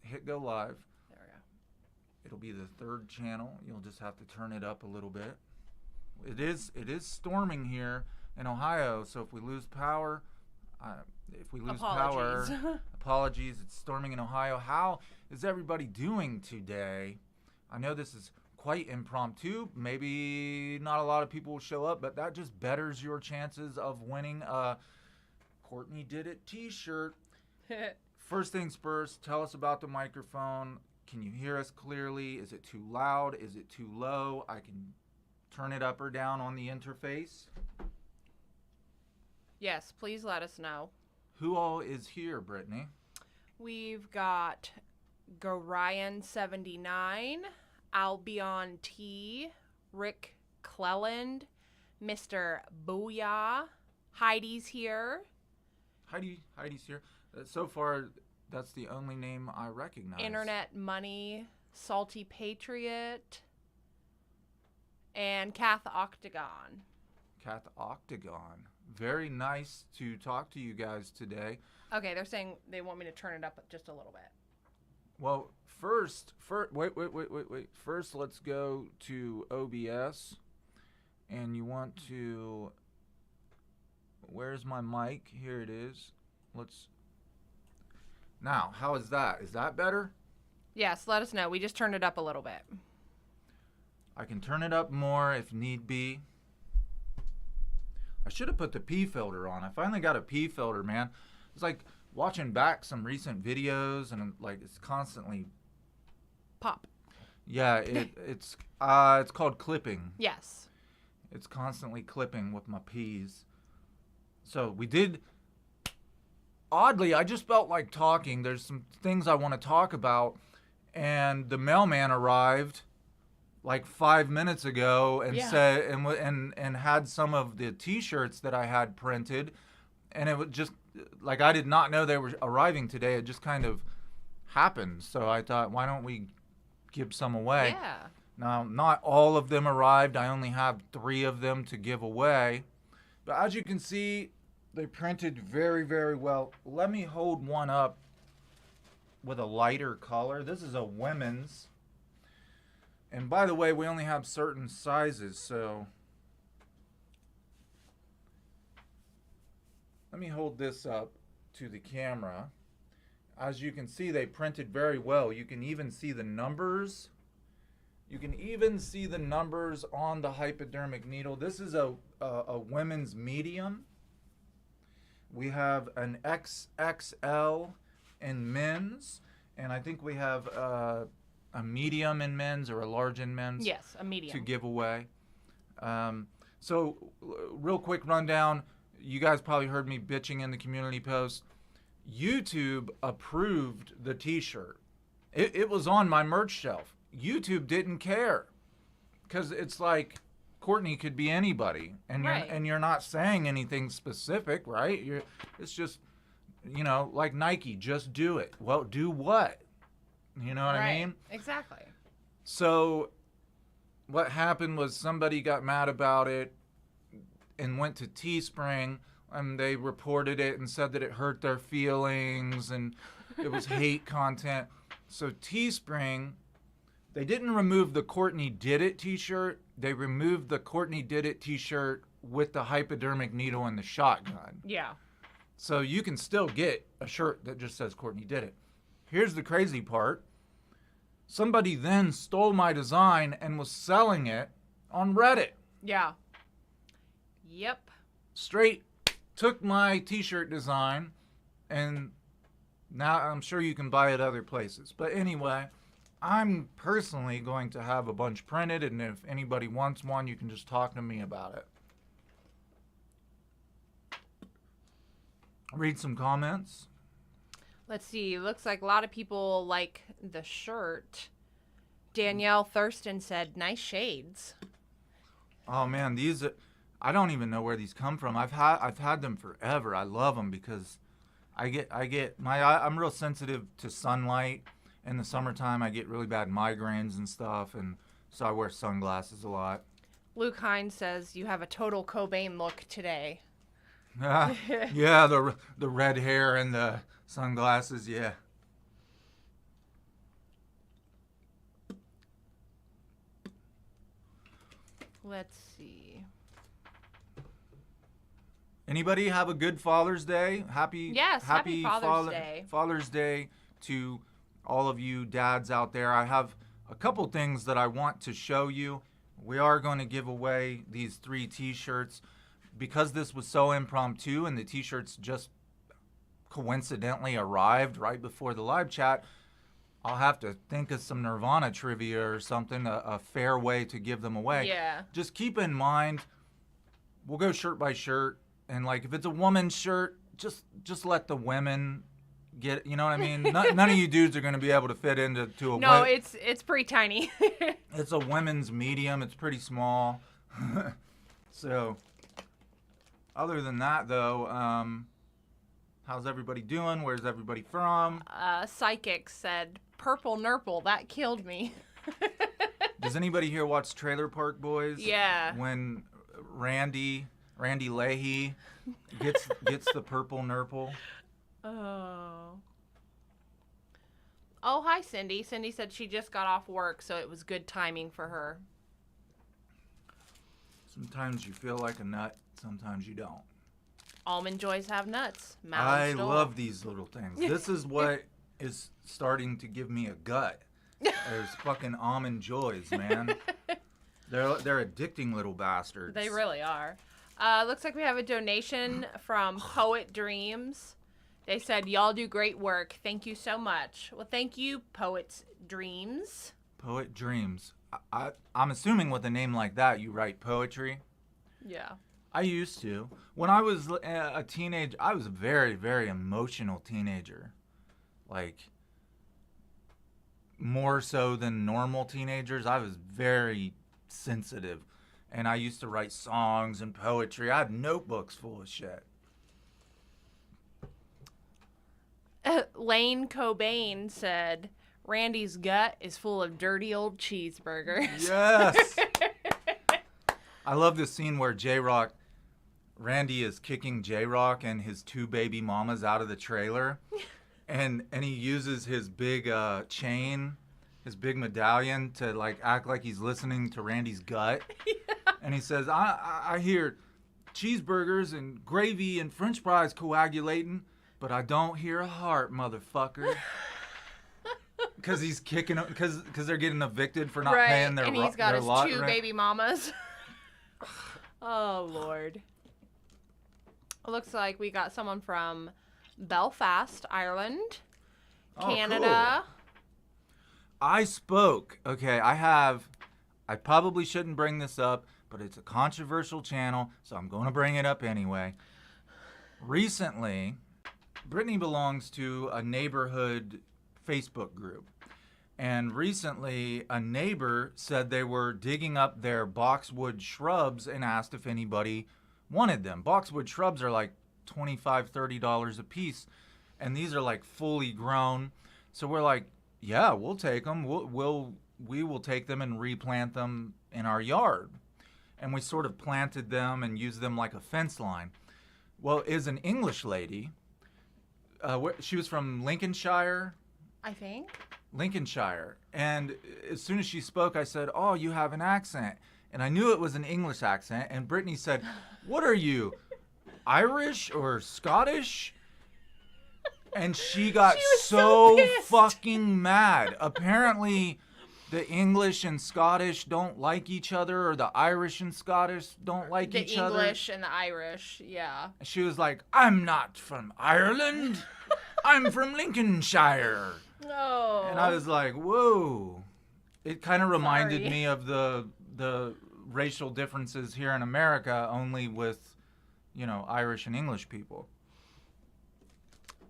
hit go live. There we go. It'll be the third channel. You'll just have to turn it up a little bit. It is storming here in Ohio, so if we lose power, apologies. It's storming in Ohio. How is everybody doing today? I know this is quite impromptu. Maybe not a lot of people will show up, but that just betters your chances of winning a Courtney Did It t-shirt. First things first, tell us about the microphone. Can you hear us clearly? Is it too loud? Is it too low? I can turn it up or down on the interface. Yes, please let us know. Who all is here, Brittany? We've got Gorion79, Albion T, Rick Cleland, Mr. Booyah, Heidi's here. Heidi's here. So far, that's the only name I recognize. Internet Money, Salty Patriot, and Kath Octagon. Kath Octagon. Very nice to talk to you guys today. Okay, they're saying they want me to turn it up just a little bit. Well, first, wait. First, let's go to OBS, and you want to. Where's my mic? Here it is. Now, how is that? Is that better? Yes, let us know. We just turned it up a little bit. I can turn it up more if need be. I should have put the P filter on. I finally got a P filter, man. It's like watching back some recent videos, and like it's constantly pop. Yeah, it's called clipping. Yes. It's constantly clipping with my P's. So we did. Oddly, I just felt like talking. There's some things I want to talk about, and the mailman arrived like 5 minutes ago and said and had some of the T-shirts that I had printed, and it was just like I did not know they were arriving today. It just kind of happened. So I thought, why don't we give some away? Yeah. Now, not all of them arrived. I only have 3 of them to give away. But as you can see, they printed very, very well. Let me hold one up with a lighter color. This is a women's. And by the way, we only have certain sizes, so let me hold this up to the camera. As you can see, they printed very well. You can even see the numbers. You can even see the numbers on the hypodermic needle. This is a women's medium. We have an XXL in men's, and I think we have a medium in men's or a large in men's. Yes, a medium. To give away. So, real quick rundown. You guys probably heard me bitching in the community post. YouTube approved the T-shirt. It was on my merch shelf. YouTube didn't care, because it's like Courtney could be anybody, and you're not saying anything specific, right? It's just, like Nike, just do it. Well, do what? You know what I mean? Exactly. So what happened was somebody got mad about it and went to Teespring, and they reported it and said that it hurt their feelings and it was hate content. So Teespring, they didn't remove the Courtney Did It t-shirt. They removed the Courtney Did It t-shirt with the hypodermic needle and the shotgun. Yeah. So you can still get a shirt that just says Courtney Did It. Here's the crazy part. Somebody then stole my design and was selling it on Reddit. Yeah. Yep. Straight took my t-shirt design, and now I'm sure you can buy it other places. But anyway, I'm personally going to have a bunch printed, and if anybody wants one, you can just talk to me about it. Read some comments. Let's see. Looks like a lot of people like the shirt. Danielle Thurston said, "Nice shades." Oh man, these I don't even know where these come from. I've had them forever. I love them because I'm real sensitive to sunlight. In the summertime, I get really bad migraines and stuff, and so I wear sunglasses a lot. Luke Hines says, "You have a total Cobain look today." Yeah, the red hair and the sunglasses, yeah. Let's see. Anybody have a good Father's Day? Happy Father's Day. Father's Day to all of you dads out there. I have a couple things that I want to show you. We are going to give away these 3 t-shirts because this was so impromptu and the t-shirts just coincidentally arrived right before the live chat. I'll have to think of some Nirvana trivia or something, a fair way to give them away. Yeah. Just keep in mind, we'll go shirt by shirt. And like, if it's a woman's shirt, just let the women get, you know what I mean? None of you dudes are going to be able to fit into a. No, it's pretty tiny. It's a women's medium. It's pretty small. So, other than that, though, how's everybody doing? Where's everybody from? Psychic said, "Purple Nurple, that killed me." Does anybody here watch Trailer Park Boys? Yeah. When Randy Leahy gets the purple nurple. Oh, hi, Cindy. Cindy said she just got off work, so it was good timing for her. Sometimes you feel like a nut, sometimes you don't. Almond Joys have nuts. I love these little things. This is what is starting to give me a gut. There's fucking Almond Joys, man. They're addicting little bastards. They really are. Looks like we have a donation from Poet Dreams. They said, "Y'all do great work. Thank you so much." Well, thank you, Poet's Dreams. Poet Dreams. I'm assuming with a name like that, you write poetry. Yeah. I used to. When I was a teenager, I was a very, very emotional teenager. Like, more so than normal teenagers. I was very sensitive. And I used to write songs and poetry. I had notebooks full of shit. Lane Cobain said, "Randy's gut is full of dirty old cheeseburgers." Yes. I love this scene where Randy is kicking J-Rock and his 2 baby mamas out of the trailer. And he uses his big chain, his big medallion to like act like he's listening to Randy's gut. Yeah. And he says, I hear cheeseburgers and gravy and french fries coagulating, but I don't hear a heart, motherfucker. Because he's kicking, because they're getting evicted for not paying their lot. And he's got his 2 baby mamas. Oh, Lord. It looks like we got someone from Belfast, Ireland, Canada. Cool. I spoke. Okay, I probably shouldn't bring this up, but it's a controversial channel, so I'm going to bring it up anyway. Recently, Brittany belongs to a neighborhood Facebook group. And recently, a neighbor said they were digging up their boxwood shrubs and asked if anybody wanted them. Boxwood shrubs are like $25, $30 a piece. And these are like fully grown. So we're like, yeah, we'll take them. We will take them and replant them in our yard. And we sort of planted them and used them like a fence line. Well, is an English lady. She was from Lincolnshire. I think. Lincolnshire. And as soon as she spoke, I said, "Oh, you have an accent." And I knew it was an English accent. And Brittany said, "What are you, Irish or Scottish?" And she got so fucking mad. Apparently, the English and Scottish don't like each other, or the Irish and Scottish don't like each other. The English and the Irish, yeah. She was like, "I'm not from Ireland. I'm from Lincolnshire." Oh. And I was like, whoa. It kind of reminded me of the racial differences here in America, only with, Irish and English people.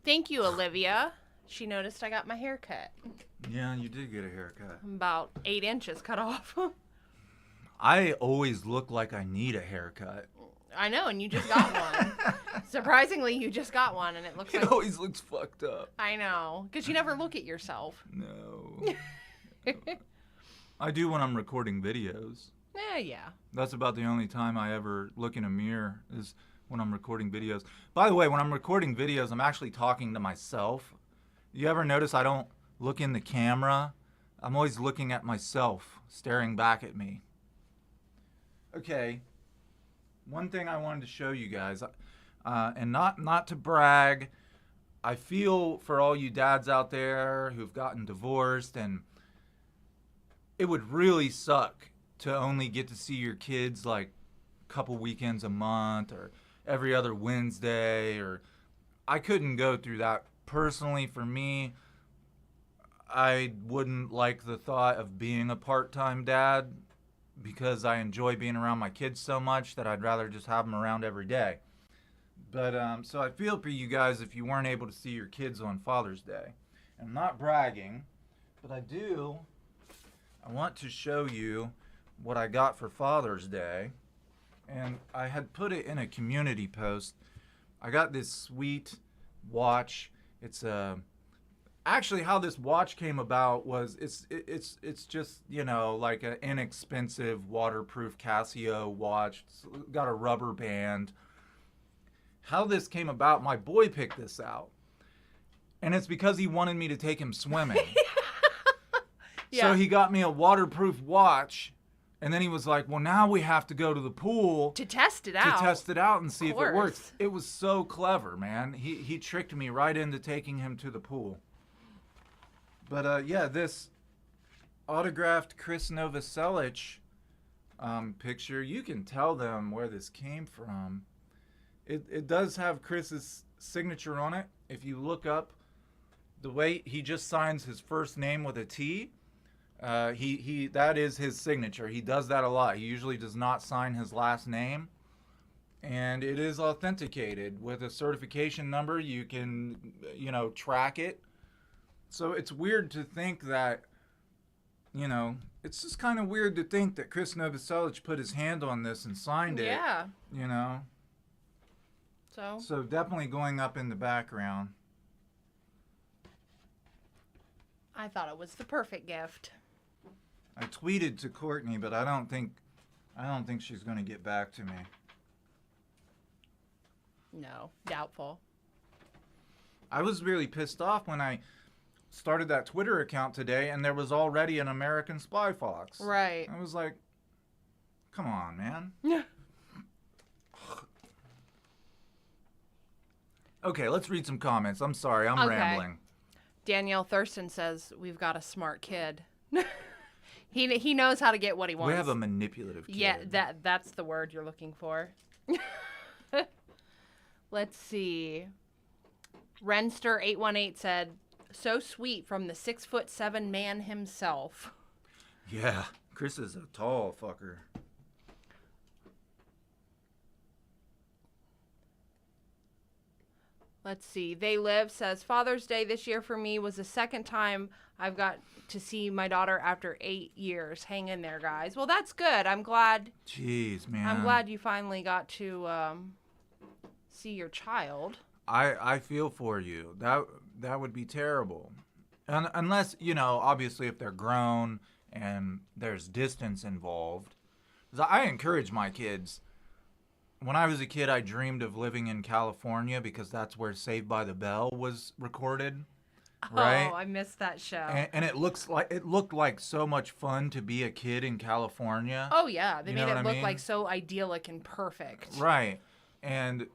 Thank you, Olivia. She noticed I got my hair cut. Yeah, you did get a haircut. I'm about 8 inches cut off. I always look like I need a haircut. I know, and you just got one. Surprisingly, you just got one, and it looks like... It always looks fucked up. I know, because you never look at yourself. No. I do when I'm recording videos. Yeah. That's about the only time I ever look in a mirror is when I'm recording videos. By the way, when I'm recording videos, I'm actually talking to myself. You ever notice I don't look in the camera? I'm always looking at myself, staring back at me. Okay. One thing I wanted to show you guys, and not to brag, I feel for all you dads out there who've gotten divorced, and it would really suck to only get to see your kids like a couple weekends a month or every other Wednesday. Or I couldn't go through that personally. For me, I wouldn't like the thought of being a part-time dad because I enjoy being around my kids so much that I'd rather just have them around every day. But so I feel for you guys if you weren't able to see your kids on Father's Day. I'm not bragging, but I want to show you what I got for Father's Day. And I had put it in a community post. I got this sweet watch. It's actually how this watch came about was it's just, you know, like an inexpensive waterproof Casio watch. It's got a rubber band. How this came about, my boy picked this out. And it's because he wanted me to take him swimming. Yeah. So he got me a waterproof watch, and then he was like, well, now we have to go to the pool To test it out. to test it out and see if it course. works. It was so clever, man. He tricked me right into taking him to the pool. But yeah, this autographed Chris Novoselic picture, you can tell them where this came from. It does have Chris's signature on it. If you look up the way he just signs his first name with a T, he that is his signature. He does that a lot. He usually does not sign his last name. And it is authenticated with a certification number. You can, you know, track it. So it's weird to think that, you know, it's just kind of weird to think that Chris Novoselic put his hand on this and signed it. Yeah. You know. So definitely going up in the background. I thought it was the perfect gift. I tweeted to Courtney, but I don't think she's going to get back to me. No, doubtful. I was really pissed off when I started that Twitter account today and there was already an American Spy Fox. Right. I was like, come on, man. Yeah. Okay, let's read some comments. I'm sorry, I'm Okay. rambling. Danielle Thurston says we've got a smart kid. He knows how to get what he wants. We have a manipulative kid. Yeah, that's the word you're looking for. Let's see. Renster818 said, "So sweet from the 6'7" man himself." Yeah, Chris is a tall fucker. Let's see. They Live says, "Father's Day this year for me was the second time I've got to see my daughter after 8 years. Hang in there, guys." Well, that's good. I'm glad. Jeez, man. I'm glad you finally got to see your child. I feel for you. That would be terrible. Unless, you know, obviously if they're grown and there's distance involved. 'Cause I encourage my kids. When I was a kid, I dreamed of living in California because that's where Saved by the Bell was recorded. Right? Oh, I missed that show. And it looked like so much fun to be a kid in California. Oh yeah, they You made know it what I look mean? like so idyllic and perfect. Right. And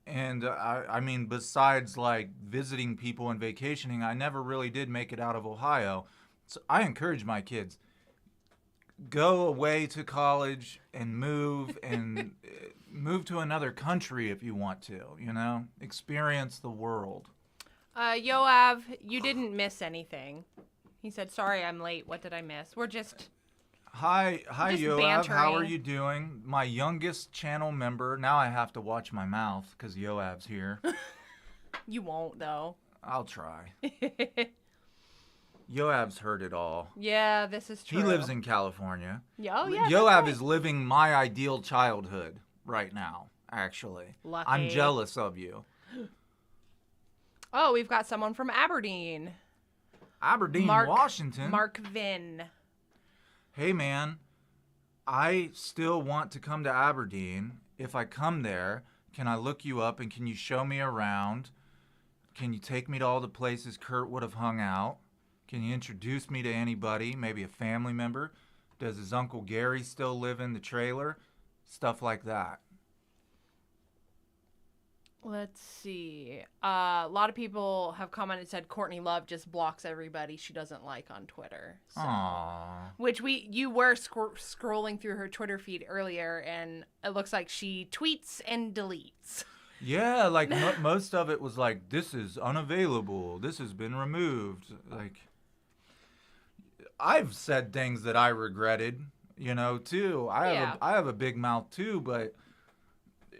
I mean, besides like visiting people and vacationing, I never really did make it out of Ohio. So I encourage my kids, go away to college and move and move to another country if you want to, you know, experience the world. Yoav, you didn't miss anything. He said, "Sorry, I'm late. What did I miss?" We're just Hi, Just Yoav. How are bantering. you doing? My youngest channel member. Now I have to watch my mouth because Yoav's here. You won't though. I'll try. Yoav's heard it all. Yeah, this is true. He lives in California. Oh yeah. Yoav that's right. is living my ideal childhood right now, actually. Lucky. I'm jealous of you. Oh, we've got someone from Aberdeen. Aberdeen, Washington. Mark Vin. Hey, man, I still want to come to Aberdeen. If I come there, can I look you up and can you show me around? Can you take me to all the places Kurt would have hung out? Can you introduce me to anybody, maybe a family member? Does his Uncle Gary still live in the trailer? Stuff like that. Let's see. A lot of people have commented, said Courtney Love just blocks everybody she doesn't like on Twitter. So. Aww. Which you were scrolling through her Twitter feed earlier, and it looks like she tweets and deletes. Yeah, like most of it was like, this is unavailable. This has been removed. Like, I've said things that I regretted, too. I have a big mouth too, but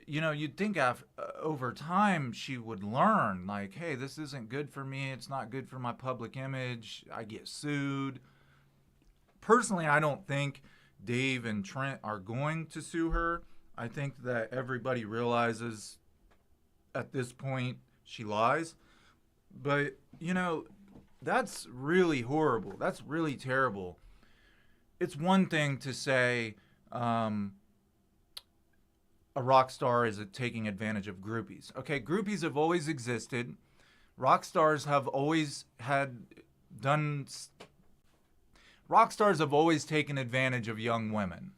you'd think over time she would learn, like, hey, this isn't good for me. It's not good for my public image. I get sued. Personally, I don't think Dave and Trent are going to sue her. I think that everybody realizes at this point she lies. But, that's really horrible. That's really terrible. It's one thing to say a rock star is taking advantage of groupies. Okay, groupies have always existed. Rock stars have always taken advantage of young women.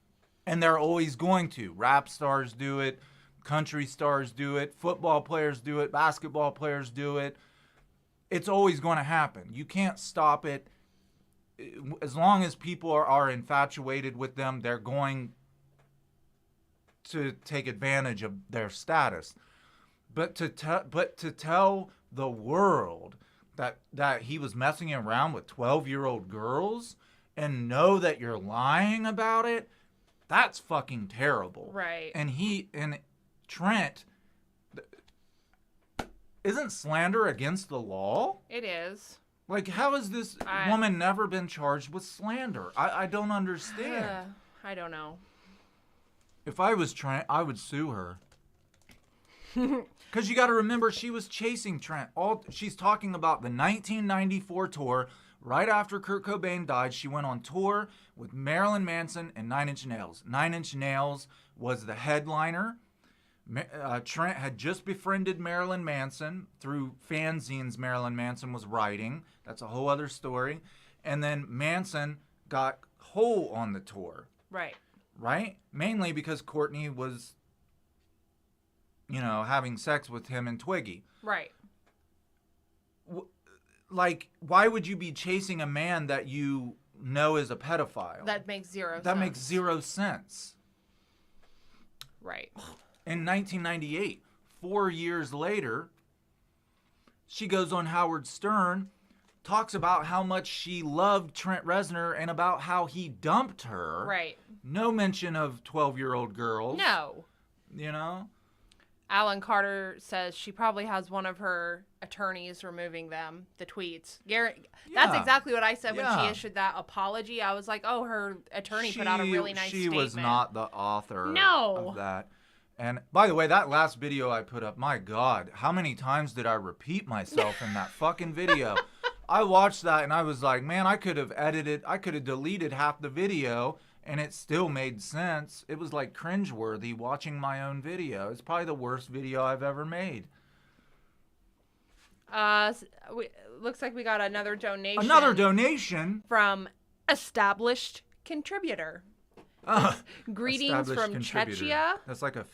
And they're always going to. Rap stars do it. Country stars do it. Football players do it. Basketball players do it. It's always going to happen. You can't stop it. As long as people are infatuated with them, they're going to take advantage of their status. But to tell the world that he was messing around with 12-year-old girls and know that you're lying about it, that's fucking terrible. Right. And Trent, isn't slander against the law? It is. Like, how has this woman never been charged with slander? I don't understand. I don't know. If I was Trent, I would sue her. Because you got to remember, she was chasing Trent. She's talking about the 1994 tour. Right after Kurt Cobain died, she went on tour with Marilyn Manson and 9 Inch Nails. 9 Inch Nails was the headliner. Trent had just befriended Marilyn Manson through fanzines Marilyn Manson was writing. That's a whole other story. And then Manson got whole on the tour. Right? Mainly because Courtney was, having sex with him and Twiggy. Right. Like, why would you be chasing a man that you know is a pedophile? That makes zero sense. That makes zero sense. Right. In 1998, 4 years later, she goes on Howard Stern, talks about how much she loved Trent Reznor and about how he dumped her. Right. No mention of 12-year-old girls. No. Alan Carter says she probably has one of her attorneys removing them, the tweets. That's exactly what I said when she issued that apology. I was like, oh, her attorney put out a really nice statement. She was not the author of that. And by the way, that last video I put up, my God, how many times did I repeat myself in that fucking video? I watched that and I was like, man, I could have deleted half the video and it still made sense. It was like cringeworthy watching my own video. It's probably the worst video I've ever made. Looks like we got another donation. Another donation? From established contributor. Greetings from Czechia. That's like a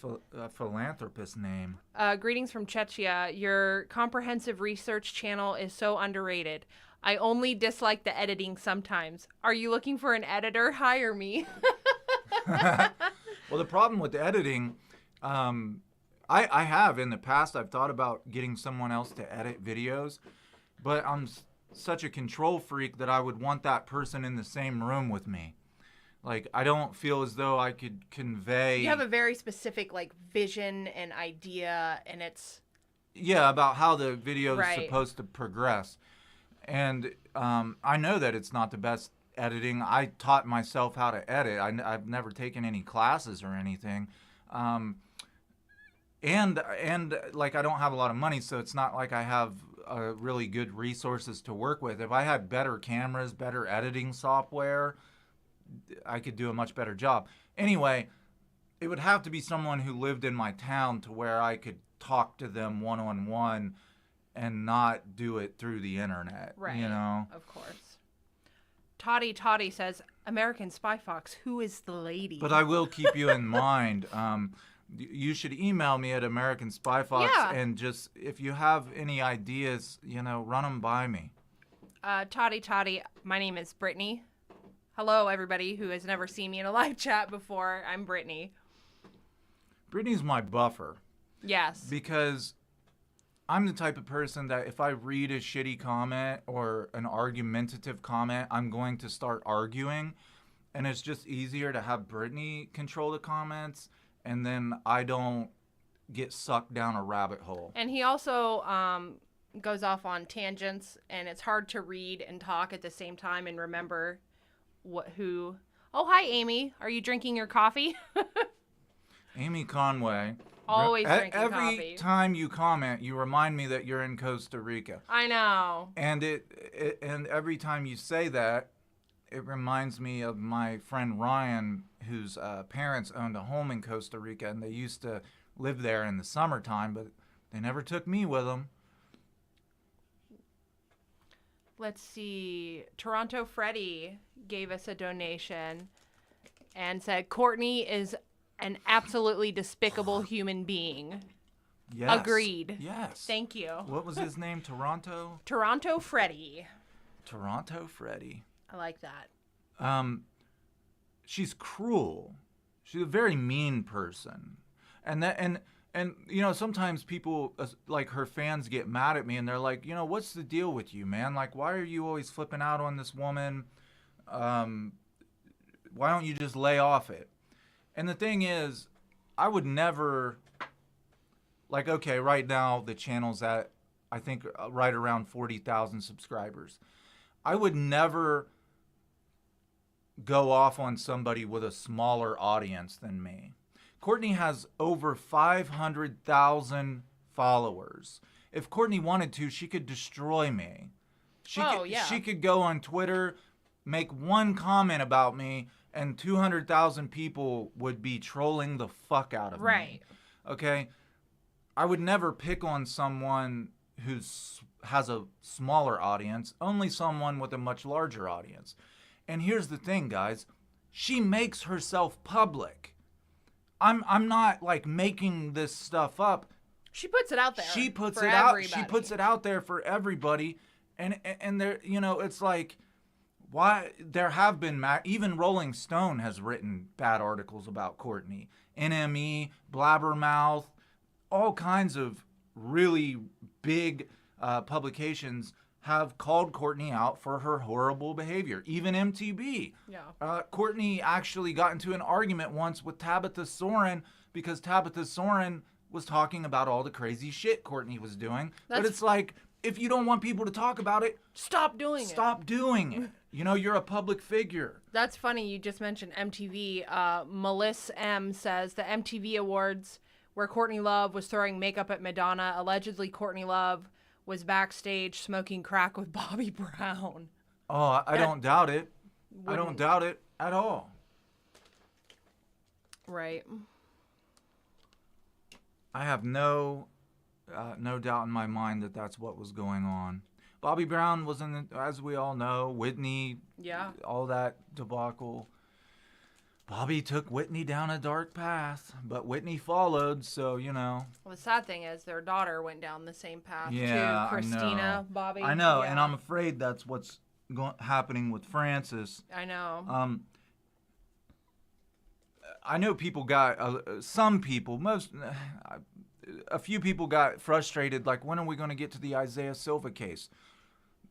philanthropist name. Greetings from Czechia. Your comprehensive research channel is so underrated. I only dislike the editing sometimes. Are you looking for an editor? Hire me. Well, the problem with the editing, I have in the past, I've thought about getting someone else to edit videos, but I'm such a control freak that I would want that person in the same room with me. Like, I don't feel as though I could convey... You have a very specific, vision and idea, and it's... Yeah, about how the video is supposed to progress. And I know that it's not the best editing. I taught myself how to edit. I've never taken any classes or anything. And I don't have a lot of money, so it's not like I have really good resources to work with. If I had better cameras, better editing software... I could do a much better job. Anyway, it would have to be someone who lived in my town to where I could talk to them one-on-one and not do it through the internet. Right. Of course. Toddy says, American Spy Fox, who is the lady? But I will keep you in mind. You should email me at American Spy Fox, Yeah. and just, if you have any ideas, run them by me. Toddy, my name is Brittany. Hello, everybody who has never seen me in a live chat before. I'm Brittany. Brittany's my buffer. Yes. Because I'm the type of person that if I read a shitty comment or an argumentative comment, I'm going to start arguing. And it's just easier to have Brittany control the comments, and then I don't get sucked down a rabbit hole. And he also goes off on tangents, and it's hard to read and talk at the same time and remember who. Oh, hi, Amy. Are you drinking your coffee? Amy Conway. Always drinking every coffee. time you comment, you remind me that you're in Costa Rica. I know. And and every time you say that, it reminds me of my friend Ryan, whose parents owned a home in Costa Rica, and they used to live there in the summertime, but they never took me with them. Let's see. Toronto Freddy gave us a donation and said, Courtney is an absolutely despicable human being. Yes. Agreed. Yes. Thank you. What was his name? Toronto? Toronto Freddy. Toronto Freddy. I like that. She's cruel. She's a very mean person. And sometimes people, like her fans, get mad at me, and they're like, what's the deal with you, man? Like, why are you always flipping out on this woman? Why don't you just lay off it? And the thing is, I would never, like, okay, right now the channel's at, I think, right around 40,000 subscribers. I would never go off on somebody with a smaller audience than me. Courtney has over 500,000 followers. If Courtney wanted to, she could destroy me. She could go on Twitter, make one comment about me, and 200,000 people would be trolling the fuck out of me. Right. Okay? I would never pick on someone who has a smaller audience, only someone with a much larger audience. And here's the thing, guys. She makes herself public. I'm not like making this stuff up. She puts it out there. She puts for it out. everybody. She puts it out there for everybody. And there, it's like, why there have been even Rolling Stone has written bad articles about Courtney. NME, Blabbermouth, all kinds of really big publications have called Courtney out for her horrible behavior. Even MTV. Yeah. Courtney actually got into an argument once with Tabitha Soren because Tabitha Soren was talking about all the crazy shit Courtney was doing. But it's like, if you don't want people to talk about it, stop doing it. Stop doing it. You're a public figure. That's funny. You just mentioned MTV. Melissa M says the MTV Awards where Courtney Love was throwing makeup at Madonna. Allegedly, Courtney Love was backstage smoking crack with Bobby Brown. Oh, I don't doubt it. I don't doubt it at all. Right. I have no doubt in my mind that that's what was going on. Bobby Brown was in, as we all know, Whitney. Yeah. All that debacle. Bobby took Whitney down a dark path, but Whitney followed, so, Well, the sad thing is their daughter went down the same path, too. I Christina, know. Bobby. I know, yeah. and I'm afraid that's what's happening with Frances. I know. I know people got, a few people got frustrated, like, when are we going to get to the Isaiah Silva case?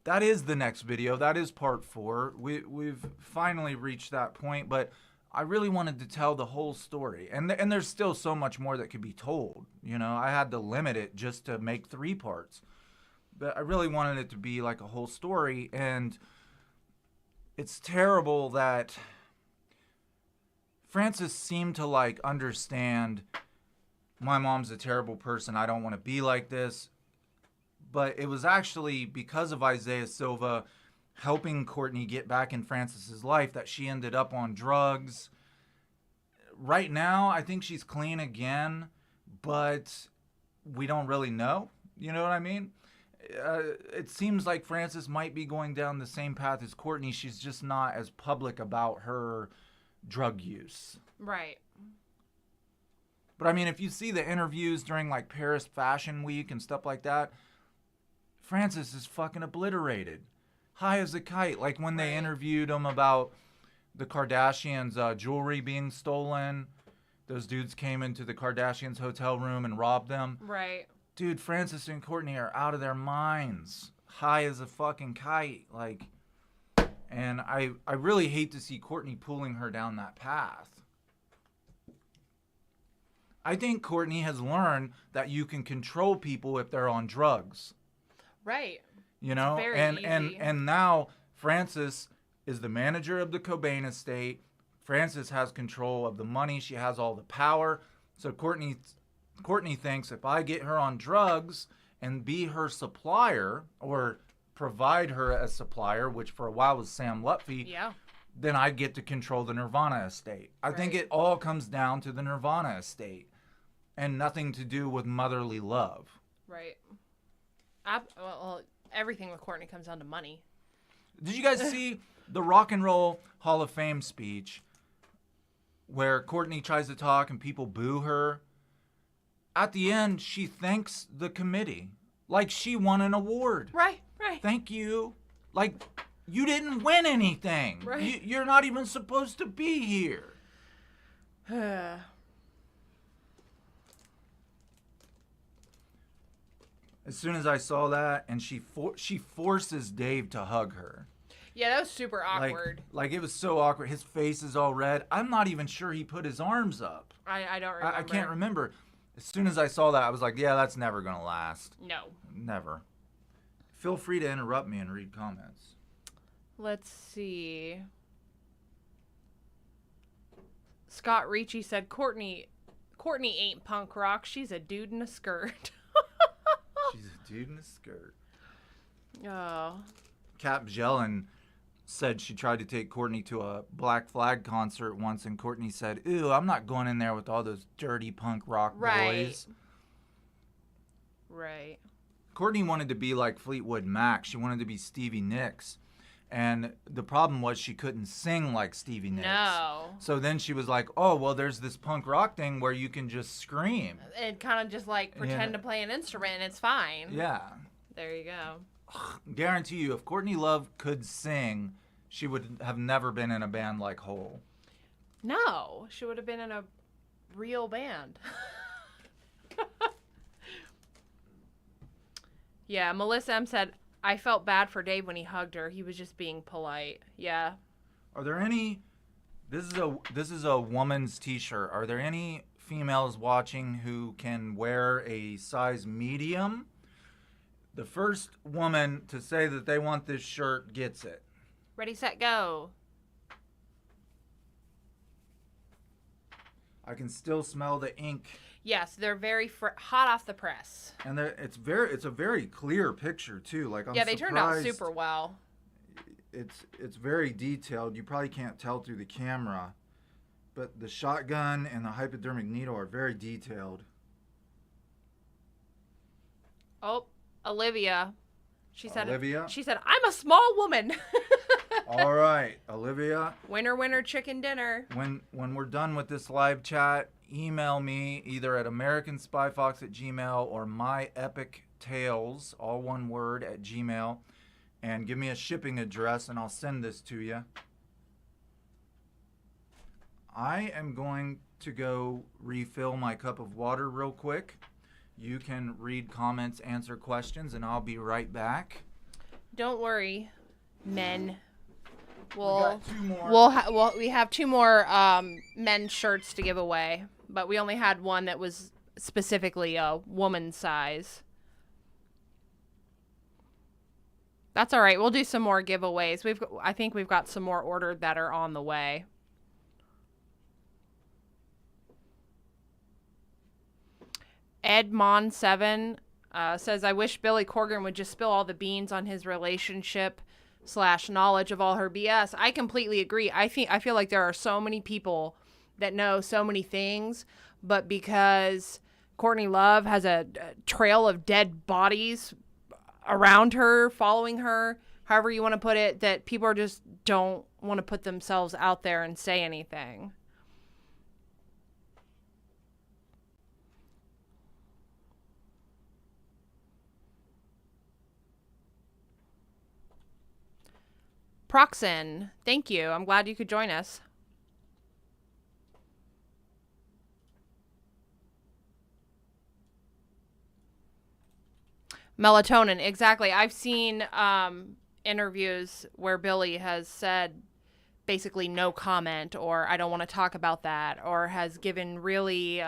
That is the next video. That is part 4. We've finally reached that point, but I really wanted to tell the whole story. And there's still so much more that could be told. I had to limit it just to make 3 parts. But I really wanted it to be like a whole story. And it's terrible that Frances seemed to like understand my mom's a terrible person. I don't want to be like this. But it was actually because of Isaiah Silva helping Courtney get back in Frances's life that she ended up on drugs. Right now, I think she's clean again, but we don't really know. You know what I mean? it seems like Frances might be going down the same path as Courtney. She's just not as public about her drug use. Right. But I mean, if you see the interviews during like Paris Fashion Week and stuff like that, Frances is fucking obliterated. High as a kite. Like when they interviewed him about the Kardashians' jewelry being stolen. Those dudes came into the Kardashians' hotel room and robbed them. Right. Dude, Frances and Courtney are out of their minds. High as a fucking kite. Like, and I really hate to see Courtney pulling her down that path. I think Courtney has learned that you can control people if they're on drugs. Right. You know? It's very easy. And now Frances is the manager of the Cobain estate. Frances has control of the money. She has all the power. So Courtney thinks if I get her on drugs and be her supplier or provide her as supplier, which for a while was Sam Lutfi, then I get to control the Nirvana estate. I think it all comes down to the Nirvana estate and nothing to do with motherly love. Right. Well, everything with Courtney comes down to money. Did you guys see the Rock and Roll Hall of Fame speech where Courtney tries to talk and people boo her? At the end, she thanks the committee like she won an award. Right. Thank you. Like, you didn't win anything. Right. You're not even supposed to be here. As soon as I saw that, and she forces Dave to hug her. Yeah, that was super awkward. Like it was so awkward. His face is all red. I'm not even sure he put his arms up. I don't remember. I can't remember. As soon as I saw that, I was like, yeah, that's never going to last. No. Never. Feel free to interrupt me and read comments. Let's see. Scott Ricci said, Courtney ain't punk rock. She's a dude in a skirt. She's a dude in a skirt. Oh. Cap Jellin said she tried to take Courtney to a Black Flag concert once, and Courtney said, "Ew, I'm not going in there with all those dirty punk rock boys." Right. Courtney wanted to be like Fleetwood Mac. She wanted to be Stevie Nicks. And the problem was she couldn't sing like Stevie Nicks. No. So then she was like, oh, well, there's this punk rock thing where you can just scream. And kind of just like pretend to play an instrument and it's fine. Yeah. There you go. Guarantee you, if Courtney Love could sing, she would have never been in a band like Hole. No. She would have been in a real band. Yeah, Melissa M. said, I felt bad for Dave when he hugged her. He was just being polite. Yeah. Are there any... This is a woman's t-shirt. Are there any females watching who can wear a size medium? The first woman to say that they want this shirt gets it. Ready, set, go. I can still smell the ink. Yes, they're very hot off the press. And it's a very clear picture too. Like they turned out super well. It's very detailed. You probably can't tell through the camera, but the shotgun and the hypodermic needle are very detailed. Oh, Olivia. She said, I'm a small woman. All right, Olivia. Winner, winner, chicken dinner. When we're done with this live chat, email me either at americanspyfox@gmail or myepictales, all one word, at gmail, and give me a shipping address and I'll send this to you. I am going to go refill my cup of water real quick. You can read comments, answer questions, and I'll be right back. Don't worry, men. We got two more. We have two more men's shirts to give away, but we only had one that was specifically a woman's size. That's all right. We'll do some more giveaways. I think we've got some more ordered that are on the way. Edmon7 says, I wish Billy Corgan would just spill all the beans on his relationship / knowledge of all her BS. I completely agree. I feel like there are so many people that know so many things, but because Courtney Love has a trail of dead bodies around her, following her, however you want to put it, that people are just don't want to put themselves out there and say anything. Proxen, thank you. I'm glad you could join us. Melatonin, exactly. I've seen interviews where Billy has said basically no comment, or I don't want to talk about that, or has given really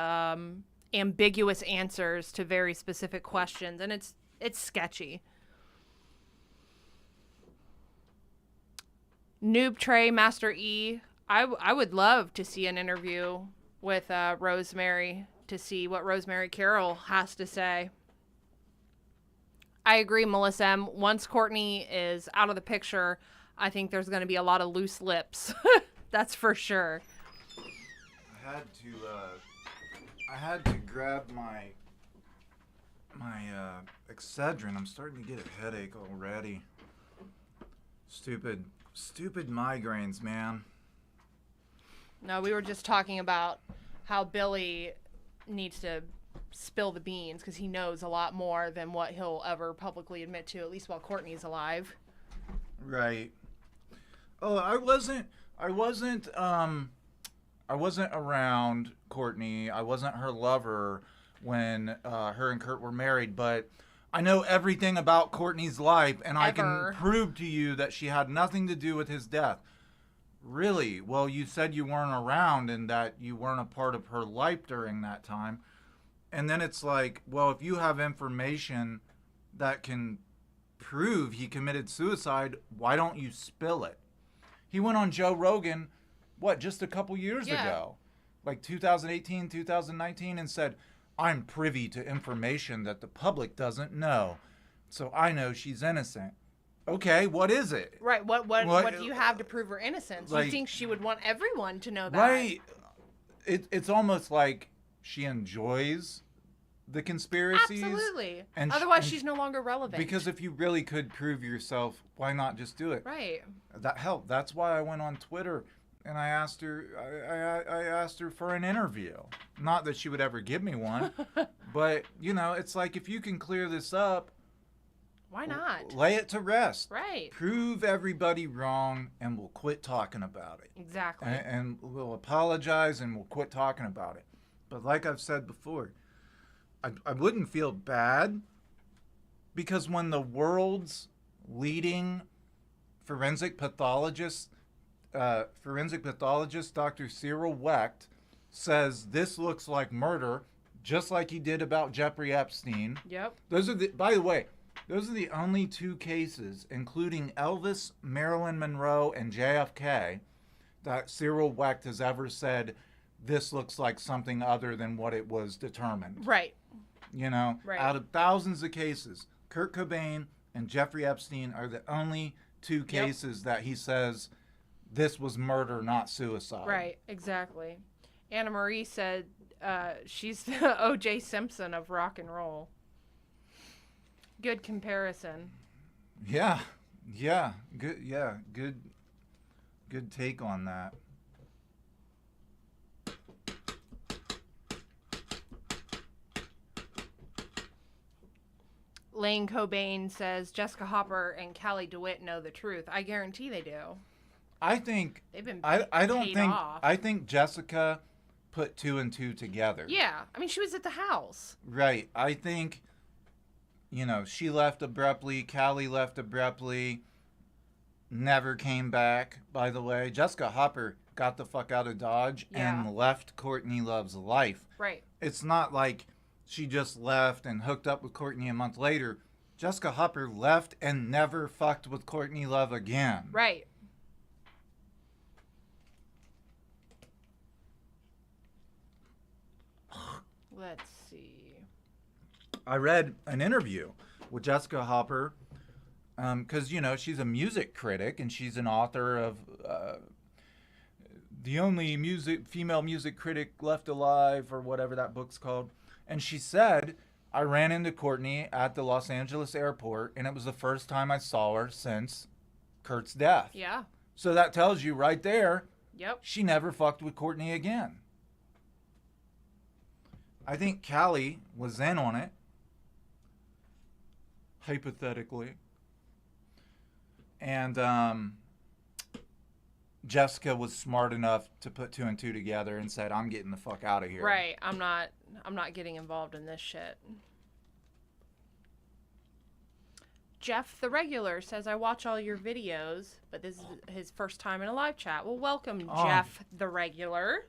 ambiguous answers to very specific questions, and it's sketchy. Noob Trey, Master E, I would love to see an interview with Rosemary to see what Rosemary Carroll has to say. I agree, Melissa M. Once Courtney is out of the picture, I think there's going to be a lot of loose lips. That's for sure. I had to grab my Excedrin. I'm starting to get a headache already. Stupid migraines, man. No, we were just talking about how Billy needs to spill the beans because he knows a lot more than what he'll ever publicly admit to, at least while Courtney's alive. Right. Oh, I wasn't around Courtney. I wasn't her lover when her and Kurt were married, but I know everything about Courtney's life, and I can prove to you that she had nothing to do with his death. Really? Well, you said you weren't around and that you weren't a part of her life during that time. And then it's like, well, if you have information that can prove he committed suicide, why don't you spill it? He went on Joe Rogan, just a couple years ago, like 2018, 2019, and said, I'm privy to information that the public doesn't know, so I know she's innocent. Okay, what is it? Right, what do you have to prove her innocence? Like, you think she would want everyone to know that? Right. It's almost like she enjoys the conspiracies. Absolutely. Otherwise, she's no longer relevant. Because if you really could prove yourself, why not just do it? Right. That helped. That's why I went on Twitter and I asked her. I asked her for an interview. Not that she would ever give me one, but it's like if you can clear this up, why not? Lay it to rest. Right. Prove everybody wrong, and we'll quit talking about it. Exactly. And we'll apologize, and we'll quit talking about it. But like I've said before, I wouldn't feel bad, because when the world's leading forensic pathologist, Dr. Cyril Wecht, says this looks like murder, just like he did about Jeffrey Epstein. Yep. By the way, those are the only two cases, including Elvis, Marilyn Monroe, and JFK, that Cyril Wecht has ever said this looks like something other than what it was determined. Right. Right. Out of thousands of cases, Kurt Cobain and Jeffrey Epstein are the only two cases that he says this was murder, not suicide. Right, exactly. Anna Marie said she's the O.J. Simpson of rock and roll. Good comparison. Yeah. Good take on that. Lane Cobain says Jessica Hopper and Callie DeWitt know the truth. I guarantee they do. I think they've been I think Jessica put two and two together. Yeah. I mean, she was at the house. Right. I think she left abruptly, Callie left abruptly, never came back, by the way. Jessica Hopper got the fuck out of Dodge and left Courtney Love's life. Right. It's not like she just left and hooked up with Courtney a month later. Jessica Hopper left and never fucked with Courtney Love again. Right. Let's see. I read an interview with Jessica Hopper because, she's a music critic and she's an author of The Only Female Music Critic Left Alive, or whatever that book's called. And she said I ran into Courtney at the Los Angeles airport, and it was the first time I saw her since Kurt's death. Yeah. So that tells you right there, Yep. she never fucked with Courtney again. I think Callie was in on it. Hypothetically. And Jessica was smart enough to put 2 and 2 together and said, I'm getting the fuck out of here. Right. I'm not getting involved in this shit. Jeff the Regular says, I watch all your videos, but this is his first time in a live chat. Well, welcome, Jeff the Regular.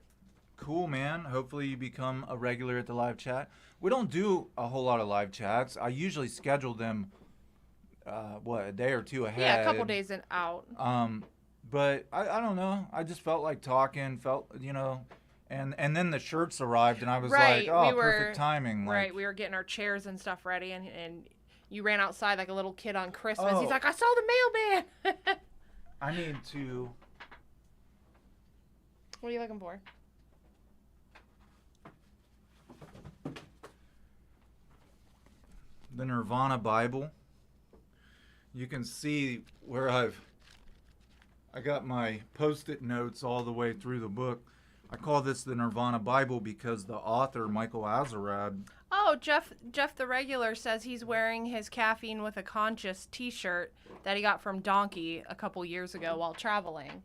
Cool, man. Hopefully you become a regular at the live chat. We don't do a whole lot of live chats. I usually schedule them, a day or two ahead. Yeah, a couple days out. But I don't know. I just felt like talking, and then the shirts arrived, and I was like, oh, perfect timing. Right, we were getting our chairs and stuff ready, and you ran outside like a little kid on Christmas. Oh. He's like, I saw the mailman. I need to... What are you looking for? The Nirvana Bible. You can see where I got my post-it notes all the way through the book. I call this the Nirvana Bible because the author, Michael Azerrad... Oh, Jeff the Regular says he's wearing his Caffeine with a Conscious t-shirt that he got from Donkey a couple years ago while traveling.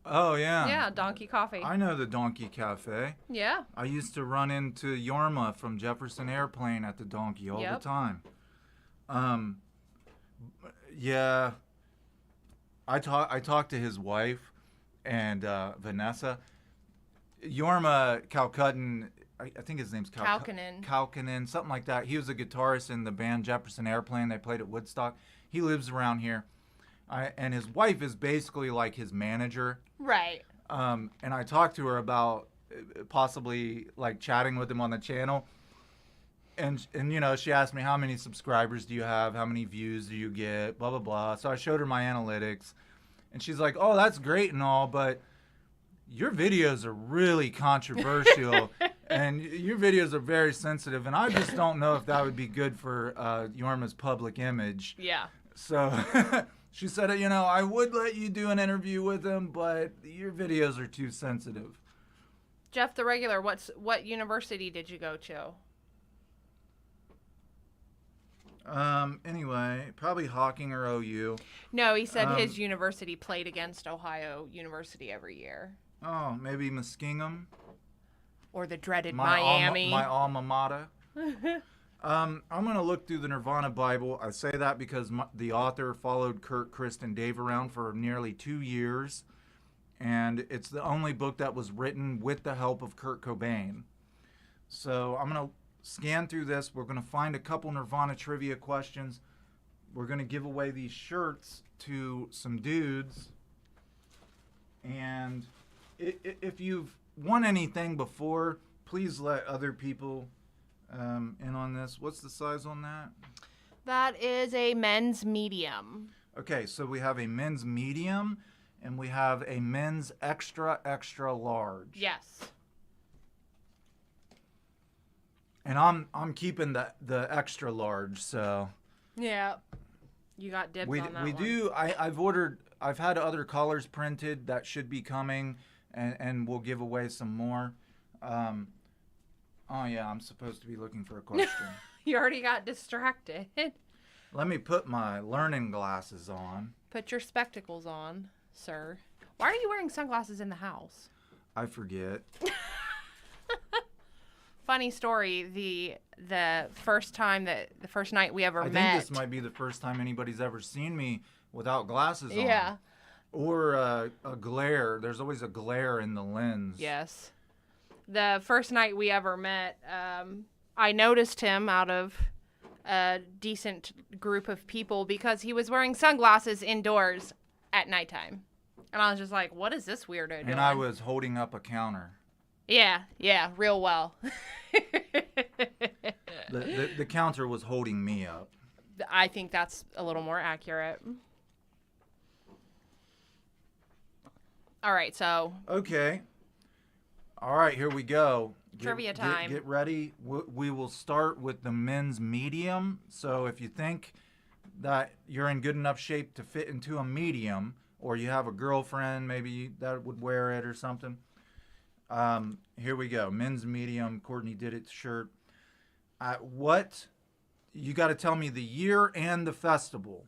Oh, yeah. Yeah, Donkey Coffee. I know the Donkey Cafe. Yeah. I used to run into Yorma from Jefferson Airplane at the Donkey all the time. Yeah. I talked to his wife and Vanessa. Yorma Calcutton, I think his name's Kalkinen, something like that. He was a guitarist in the band Jefferson Airplane. They played at Woodstock. He lives around here. And his wife is basically like his manager. Right. And I talked to her about possibly like chatting with him on the channel. And she asked me, how many subscribers do you have? How many views do you get? Blah, blah, blah. So I showed her my analytics. And she's like, oh, that's great and all, but your videos are really controversial. And your videos are very sensitive. And I just don't know if that would be good for Yorma's public image. Yeah. So she said, I would let you do an interview with him, but your videos are too sensitive. Jeff the Regular, what university did you go to? Anyway, probably Hawking or OU. No, he said his university played against Ohio University every year. Oh, maybe Muskingum. Or the dreaded Miami. My alma mater. I'm going to look through the Nirvana Bible. I say that because the author followed Kurt, Chris, and Dave around for nearly 2 years. And it's the only book that was written with the help of Kurt Cobain. So I'm going to scan through this. We're going to find a couple Nirvana trivia questions. We're going to give away these shirts to some dudes. And if you've won anything before, please let other people in on this. What's the size on that? That is a men's medium. Okay, so we have a men's medium and we have a men's extra, extra large. Yes. And I'm keeping the extra large, so. Yeah. You got dibs on that we one. do. I've had other colors printed that should be coming, and we'll give away some more. Oh yeah, I'm supposed to be looking for a question. You already got distracted. Let me put my learning glasses on. Put your spectacles on, sir. Why are you wearing sunglasses in the house? I forget. Funny story. The first night we ever met. I think this might be the first time anybody's ever seen me without glasses on. Yeah. Or a glare. There's always a glare in the lens. Yes. The first night we ever met, I noticed him out of a decent group of people because he was wearing sunglasses indoors at nighttime. And I was just like, what is this weirdo doing? And I was holding up a counter. Yeah, real well. The counter was holding me up. I think that's a little more accurate. All right, so. Okay. All right, here we go. Trivia time. Get ready. We will start with the men's medium. So if you think that you're in good enough shape to fit into a medium, or you have a girlfriend maybe that would wear it or something, here we go. Men's medium. Courtney did it shirt. What? You got to tell me the year and the festival.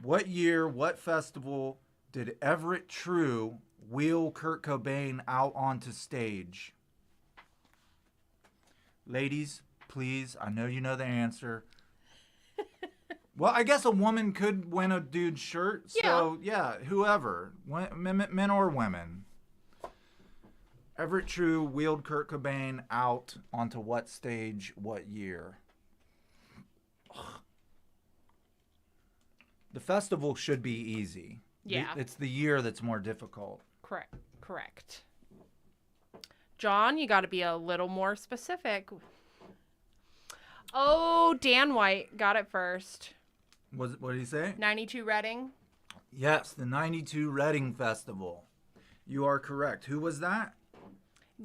What year, what festival did Everett True wheel Kurt Cobain out onto stage? Ladies, please, I know you know the answer. Well, I guess a woman could win a dude's shirt. So, yeah, whoever. Men or women. Everett True wheeled Kurt Cobain out onto what stage, what year? The festival should be easy. Yeah. It's the year that's more difficult. Correct. John, you got to be a little more specific. Oh, Dan White got it first. What did he say? 92 Reading. Yes, the 92 Reading Festival. You are correct. Who was that?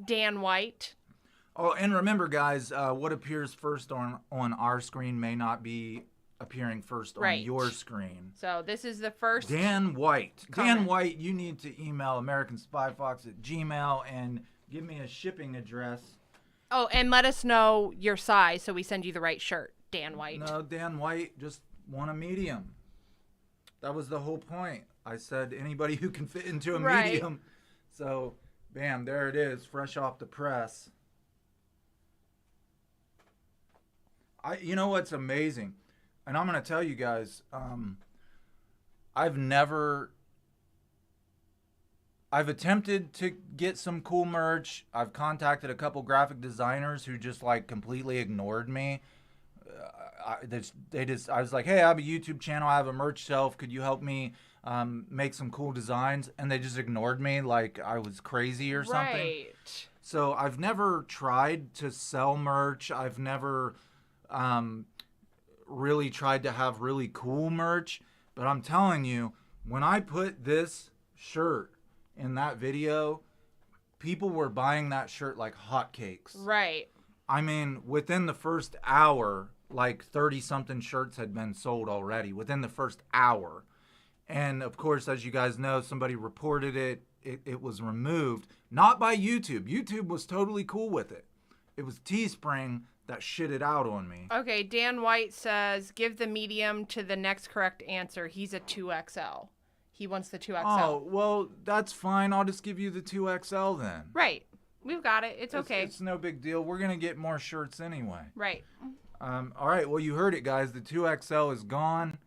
Dan White. Oh, and remember, guys, what appears first on our screen may not be appearing first on your screen. So this is the first. Dan White. Comment. Dan White, you need to email AmericanSpyFox@gmail and give me a shipping address. Oh, and let us know your size so we send you the right shirt, Dan White. No, Dan White just want a medium. That was the whole point. I said anybody who can fit into a medium. So, bam, there it is, fresh off the press. You know what's amazing? And I'm going to tell you guys, I've attempted to get some cool merch. I've contacted a couple graphic designers who just like completely ignored me. I was like, hey, I have a YouTube channel. I have a merch shelf. Could you help me make some cool designs? And they just ignored me like I was crazy or something. Right. So I've never tried to sell merch. I've never really tried to have really cool merch. But I'm telling you, when I put this shirt in that video, people were buying that shirt like hotcakes. Right. I mean, within the first hour, like 30-something shirts had been sold already within the first hour. And, of course, as you guys know, somebody reported it. It was removed. Not by YouTube. YouTube was totally cool with it. It was Teespring that shitted out on me. Okay, Dan White says, give the medium to the next correct answer. He's a 2XL. He wants the 2XL. Oh, well, that's fine. I'll just give you the 2XL then. Right. We've got it. It's okay. It's no big deal. We're going to get more shirts anyway. Right. All right. Well, you heard it, guys. The 2XL is gone.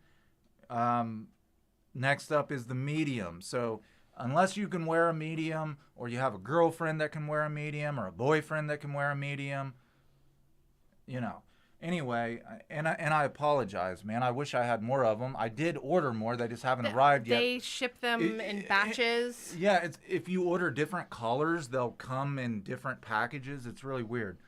Next up is the medium. So unless you can wear a medium, or you have a girlfriend that can wear a medium, or a boyfriend that can wear a medium, you know. Anyway, and I apologize, man. I wish I had more of them. I did order more. They just haven't arrived yet. They ship them in batches. Yeah, if you order different colors, they'll come in different packages. It's really weird.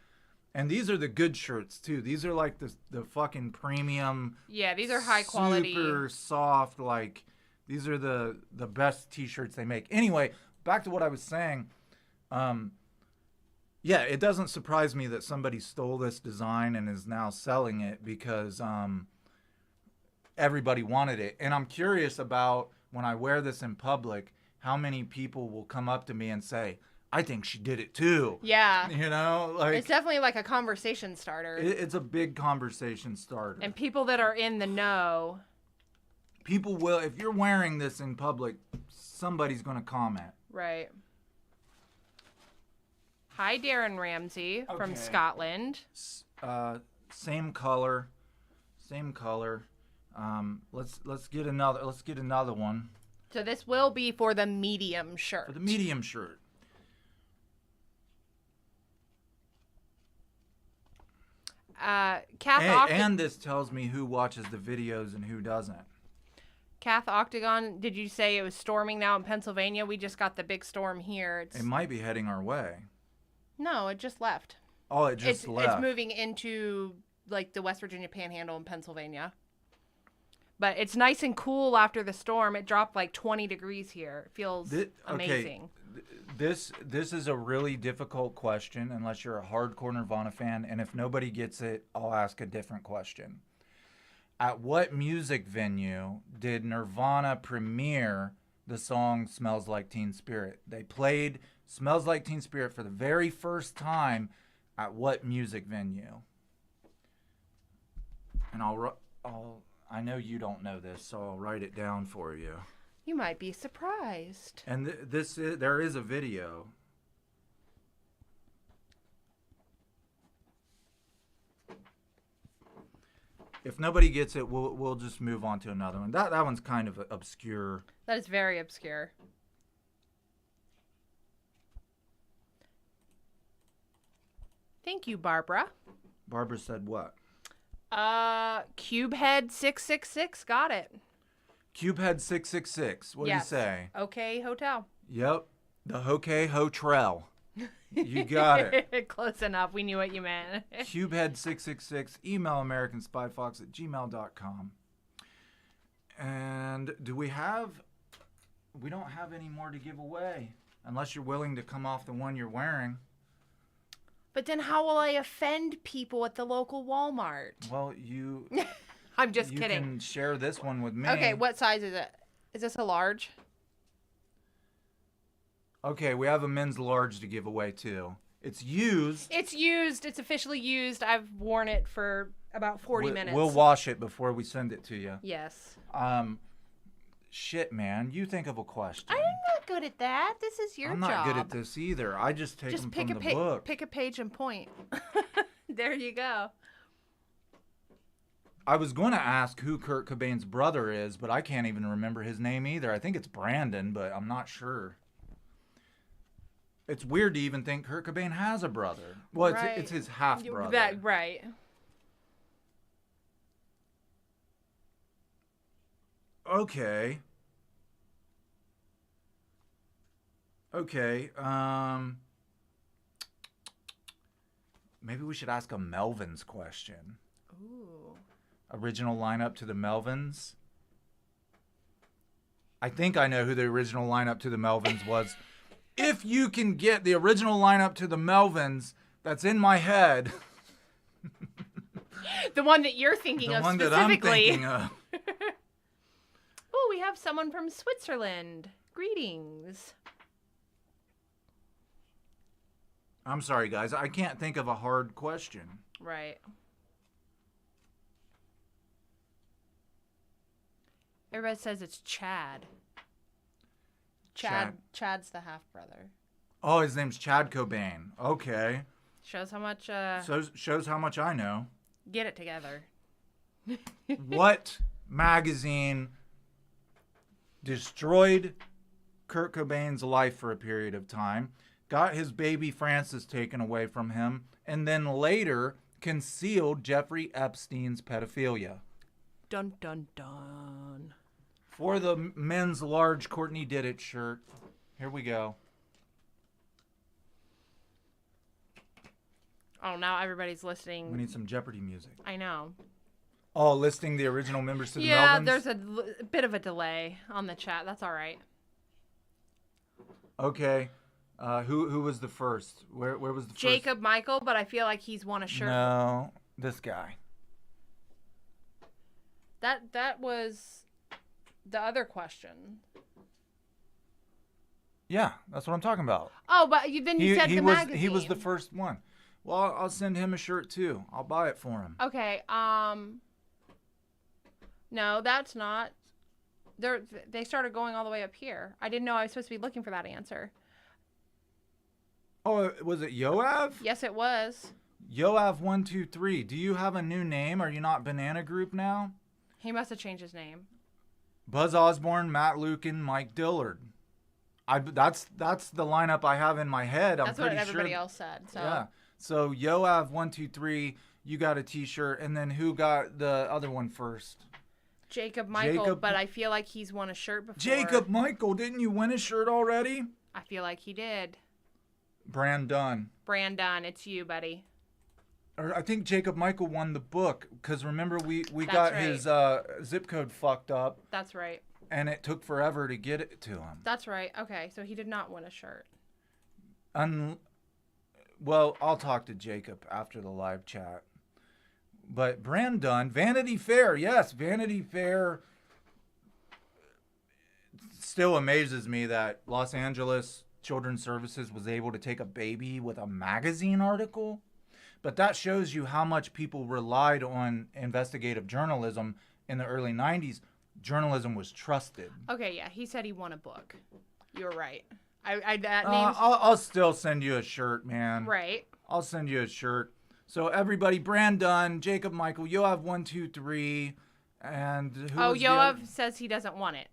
And these are the good shirts, too. These are like the fucking premium. Yeah, these are high quality. Super soft, like, these are the best T-shirts they make. Anyway, back to what I was saying. Yeah, it doesn't surprise me that somebody stole this design and is now selling it because everybody wanted it. And I'm curious about when I wear this in public, how many people will come up to me and say, I think she did it too. Yeah. You know, like it's definitely like a conversation starter. It's a big conversation starter. And people that are in the know. People will, if you're wearing this in public, somebody's going to comment. Right. Hi, Darren Ramsey from Scotland. Same color. Let's get another one. So this will be for the medium shirt. For the medium shirt. And this tells me who watches the videos and who doesn't. Kath Octagon, did you say it was storming now in Pennsylvania? We just got the big storm here. It might be heading our way. No, it just left. Oh, it just left. It's moving into like the West Virginia Panhandle in Pennsylvania. But it's nice and cool after the storm. It dropped like 20 degrees here. It feels amazing. this is a really difficult question unless you're a hardcore Nirvana fan, and if nobody gets it, I'll ask a different question. At what music venue did Nirvana premiere the song Smells Like Teen Spirit? They played Smells Like Teen Spirit for the very first time at what music venue? And I know you don't know this, so I'll write it down for you. You might be surprised. And there is a video. If nobody gets it, we'll just move on to another one. That one's kind of obscure. That is very obscure. Thank you, Barbara. Barbara said what? Cubehead 666 got it. Cubehead 666. What do you say? Okay, hotel. Yep. The Okay Hotel. You got it. Close enough. We knew what you meant. Cubehead 666. Email AmericanSpyFox@gmail.com. And we don't have any more to give away unless you're willing to come off the one you're wearing. But then how will I offend people at the local Walmart? Well, I'm just you kidding. You can share this one with me. Okay, what size is it? Is this a large? Okay, we have a men's large to give away too. It's used. It's used. It's officially used. I've worn it for about 40 minutes. We'll wash it before we send it to you. Yes. Shit, man. You think of a question. I'm not good at that. This is your job. I'm not good at this either. I just take them from the book. Pick a page and point. There you go. I was going to ask who Kurt Cobain's brother is, but I can't even remember his name either. I think it's Brandon, but I'm not sure. It's weird to even think Kurt Cobain has a brother. Well, right. it's his half-brother. Right. Okay. Maybe we should ask a Melvins question. Ooh. Original lineup to the Melvins. I think I know who the original lineup to the Melvins was. If you can get the original lineup to the Melvins that's in my head. The one that you're thinking of specifically. The one that I'm thinking of. Oh, we have someone from Switzerland. Greetings. I'm sorry, guys. I can't think of a hard question. Right. Everybody says it's Chad. Chad's the half brother. Oh, his name's Chad Cobain. Okay. Shows how much. Shows how much I know. Get it together. What magazine destroyed Kurt Cobain's life for a period of time, got his baby Frances taken away from him, and then later concealed Jeffrey Epstein's pedophilia? Dun, dun, dun. For the men's large Courtney Did It shirt, here we go. Oh, now everybody's listening. We need some Jeopardy music. I know. Oh, listing the original members to the Melvins? Yeah, there's a bit of a delay on the chat. That's all right. Okay. Who was the first? Where was the first? Jacob Michael, but I feel like he's won a shirt. No, this guy. That was the other question. Yeah, that's what I'm talking about. Oh, but then you said the magazine. He was the first one. Well, I'll send him a shirt too. I'll buy it for him. Okay. No, that's not. They started going all the way up here. I didn't know I was supposed to be looking for that answer. Oh, was it Yoav? Yes, it was. Yoav123. Do you have a new name? Are you not Banana Group now? He must have changed his name. Buzz Osborne, Matt Lukin, Mike Dillard. That's the lineup I have in my head. That's what everybody else said. So. Yeah. So Yoav123, you got a T-shirt, and then who got the other one first? Jacob Michael, but I feel like he's won a shirt before. Jacob Michael, didn't you win a shirt already? I feel like he did. Brandon, it's you, buddy. Or I think Jacob Michael won the book, because remember we That's got right. his zip code fucked up. That's right. and it took forever to get it to him. That's right. Okay, so he did not win a shirt. Well, I'll talk to Jacob after the live chat. But Brandon, Vanity Fair, yes, Vanity Fair still amazes me that Los Angeles Children's Services was able to take a baby with a magazine article. But that shows you how much people relied on investigative journalism in the early 90s. Journalism was trusted. Okay, yeah, he said he won a book. You're right. That name. I'll still send you a shirt, man. Right. I'll send you a shirt. So everybody, Brandon, Jacob, Michael, Yoav 1, 2, 3, and who was the other? Yoav says he doesn't want it.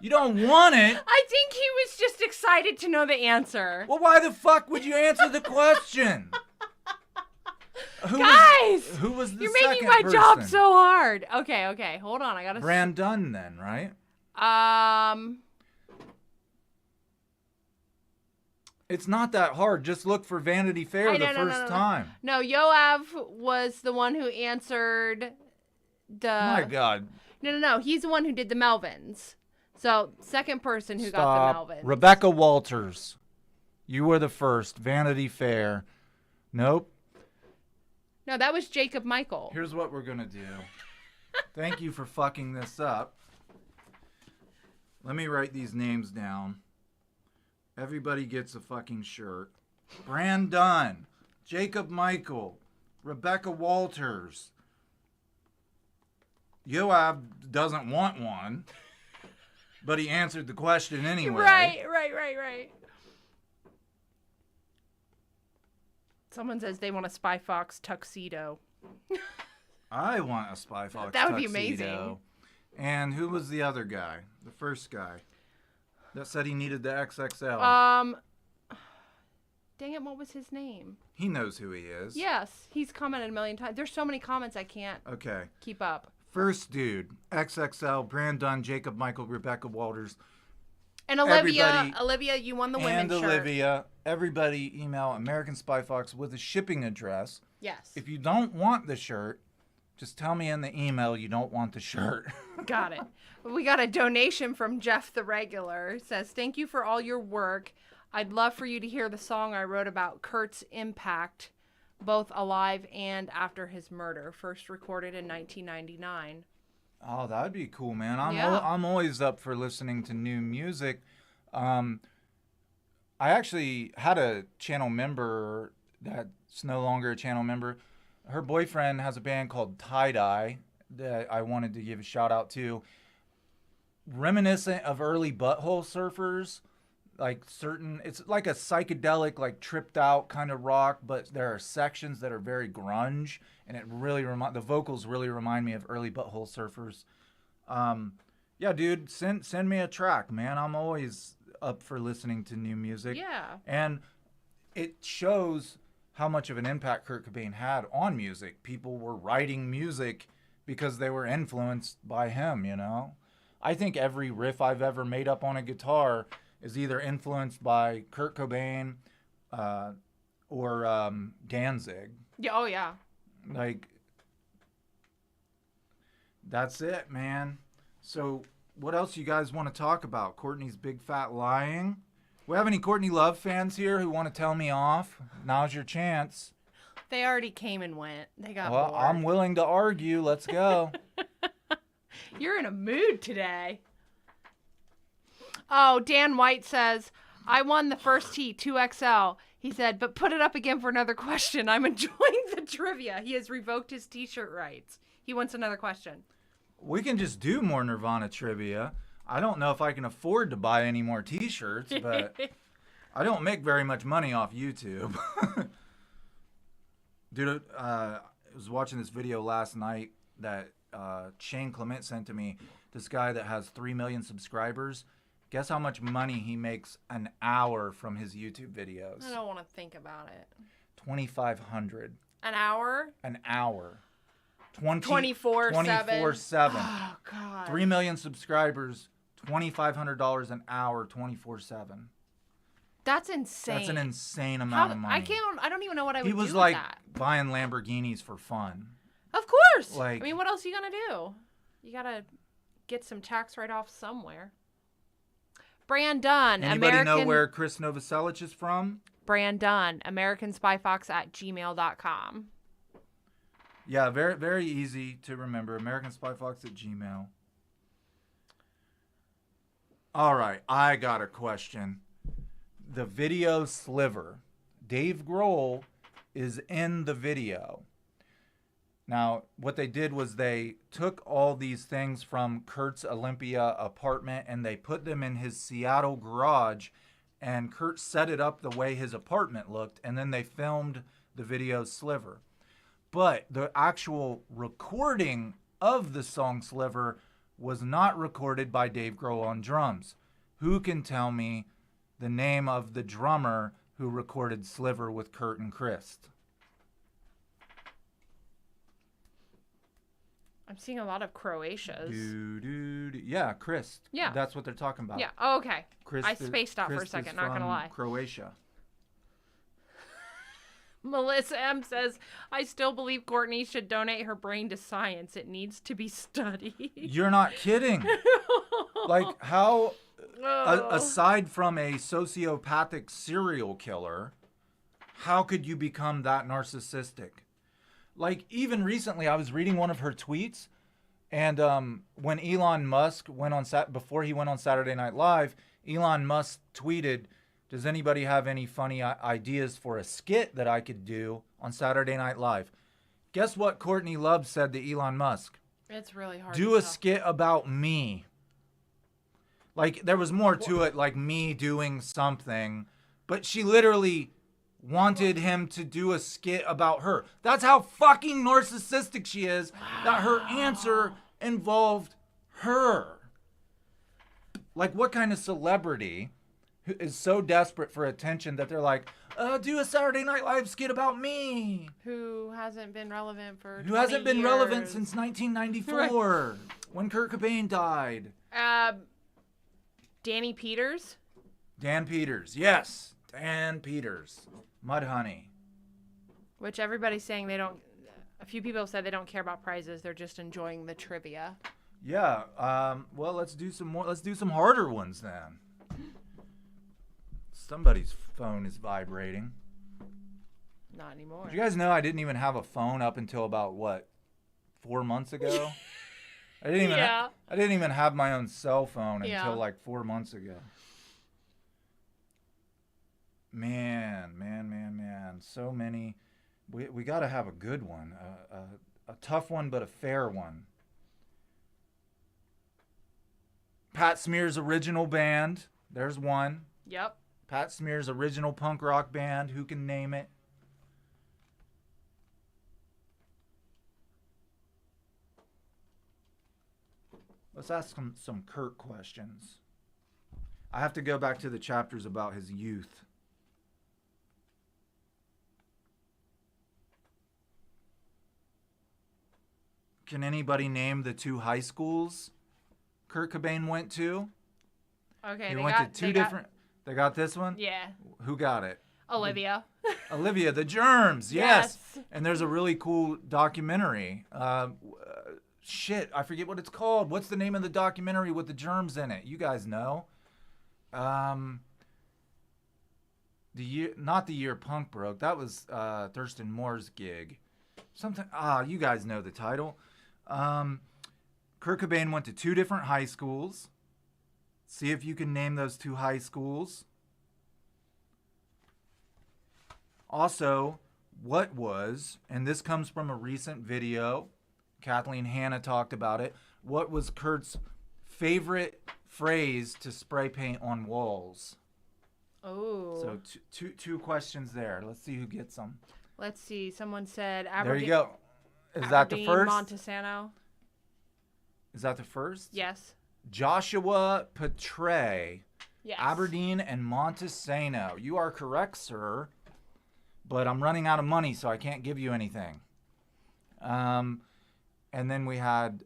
You don't want it? I think he was just excited to know the answer. Well, why the fuck would you answer the question? Guys! Who was the You're second making my person? job so hard. Okay. Hold on. I gotta. Brandon, then, right? It's not that hard. Just look for Vanity Fair the first time. No, Yoav was the one who answered the. My God. No. He's the one who did the Melvins. So, second person who got the Melvins. Rebecca Walters. You were the first. Vanity Fair. Nope. No, that was Jacob Michael. Here's what we're going to do. Thank you for fucking this up. Let me write these names down. Everybody gets a fucking shirt. Brandon, Jacob Michael, Rebecca Walters. Yoav doesn't want one, but he answered the question anyway. Right. Someone says they want a Spy Fox tuxedo. I want a Spy Fox tuxedo. That would be amazing. And who was the other guy? The first guy that said he needed the XXL. Dang it, what was his name? He knows who he is. Yes, he's commented a million times. There's so many comments I can't keep up. First dude, XXL, Brandon, Jacob Michael, Rebecca Walters. And Olivia, you won the women's shirt. And Olivia, everybody email American Spy Fox with a shipping address. Yes. If you don't want the shirt, just tell me in the email you don't want the shirt. Got it. We got a donation from Jeff the Regular. It says, thank you for all your work. I'd love for you to hear the song I wrote about Kurt's impact, both alive and after his murder, first recorded in 1999. Oh, that'd be cool, man. I'm always up for listening to new music. I actually had a channel member that's no longer a channel member. Her boyfriend has a band called Tie Dye that I wanted to give a shout out to. Reminiscent of early Butthole Surfers. It's like a psychedelic, like tripped out kind of rock, but there are sections that are very grunge, and it really the vocals really remind me of early Butthole Surfers. Yeah, dude, send me a track, man. I'm always up for listening to new music. Yeah. And it shows how much of an impact Kurt Cobain had on music. People were writing music because they were influenced by him, you know? I think every riff I've ever made up on a guitar is either influenced by Kurt Cobain or Danzig. Yeah. Oh, yeah. Like, that's it, man. So, what else you guys want to talk about? Courtney's big fat lying? We have any Courtney Love fans here who want to tell me off? Now's your chance. They already came and went. They got bored. I'm willing to argue. Let's go. You're in a mood today. Oh, Dan White says, I won the first tee, 2XL. He said, but put it up again for another question. I'm enjoying the trivia. He has revoked his t-shirt rights. He wants another question. We can just do more Nirvana trivia. I don't know if I can afford to buy any more t-shirts, but I don't make very much money off YouTube. Dude, I was watching this video last night that Shane Clement sent to me. This guy that has 3 million subscribers. Guess how much money he makes an hour from his YouTube videos? I don't want to think about it. $2,500. An hour? An hour. 24/7. 24/7. Oh, God. 3 million subscribers, $2,500 an hour, 24/7. That's insane. That's an insane amount of money. I don't even know what I would do with that. He was like buying Lamborghinis for fun. Of course. Like, I mean, what else are you going to do? You got to get some tax write-off somewhere. Brandon, Anybody know where Chris Novoselic is from? Brandon, AmericanSpyFox@gmail.com. Yeah, very, very easy to remember. AmericanSpyFox@gmail. All right, I got a question. The video Sliver. Dave Grohl is in the video. Now, what they did was they took all these things from Kurt's Olympia apartment and they put them in his Seattle garage, and Kurt set it up the way his apartment looked, and then they filmed the video Sliver. But the actual recording of the song Sliver was not recorded by Dave Grohl on drums. Who can tell me the name of the drummer who recorded Sliver with Kurt and Chris? I'm seeing a lot of Croatias. Yeah, Chris. Yeah. That's what they're talking about. Yeah. Oh, okay. Chris I spaced out for a second, not going to lie. Croatia. Melissa M. says, I still believe Courtney should donate her brain to science. It needs to be studied. You're not kidding. Like, how, aside from a sociopathic serial killer, how could you become that narcissistic? Like, even recently, I was reading one of her tweets, and when Elon Musk went on, before he went on Saturday Night Live, Elon Musk tweeted, does anybody have any funny ideas for a skit that I could do on Saturday Night Live? Guess what Courtney Love said to Elon Musk? It's really hard do to a tell. skit about me. Like, there was more to it, like me doing something, but she literally wanted him to do a skit about her. That's how fucking narcissistic she is, that her answer involved her. Like, what kind of celebrity is so desperate for attention that they're like, do a Saturday Night Live skit about me? Who hasn't been relevant for 20 Who hasn't been relevant years. since 1994, when Kurt Cobain died. Danny Peters. Dan Peters, yes. Dan Peters. Mudhoney. Which everybody's saying they don't. A few people have said they don't care about prizes. They're just enjoying the trivia. Yeah. Well, let's do some more. Let's do some harder ones then. Somebody's phone is vibrating. Not anymore. Did you guys know I didn't even have a phone up until about, what, 4 months ago? I didn't even. Yeah. I didn't even have my own cell phone Yeah. until like 4 months ago. Man. So many. We got to have a good one. A tough one, but a fair one. Pat Smear's original band. There's one. Yep. Pat Smear's original punk rock band. Who can name it? Let's ask some Kurt questions. I have to go back to the chapters about his youth. Can anybody name the 2 high schools Kurt Cobain went to? Okay. He went to 2 different. They got this one? Yeah. Who got it? Olivia. Olivia, the Germs. Yes. Yes. And there's a really cool documentary. Shit, I forget what it's called. What's the name of the documentary with the Germs in it? You guys know. Not the year punk broke. That was Thurston Moore's gig. Something. You guys know the title. Kurt Cobain went to 2 different high schools. See if you can name those 2 high schools. Also, what was, and this comes from a recent video, Kathleen Hanna talked about it, what was Kurt's favorite phrase to spray paint on walls? Oh. So two questions there. Let's see who gets them. Let's see. Someone said Aberdeen. There you go. Is that the first? Montesano. Is that the first? Yes. Joshua Petre. Yes. Aberdeen and Montesano. You are correct, sir. But I'm running out of money, so I can't give you anything. And then we had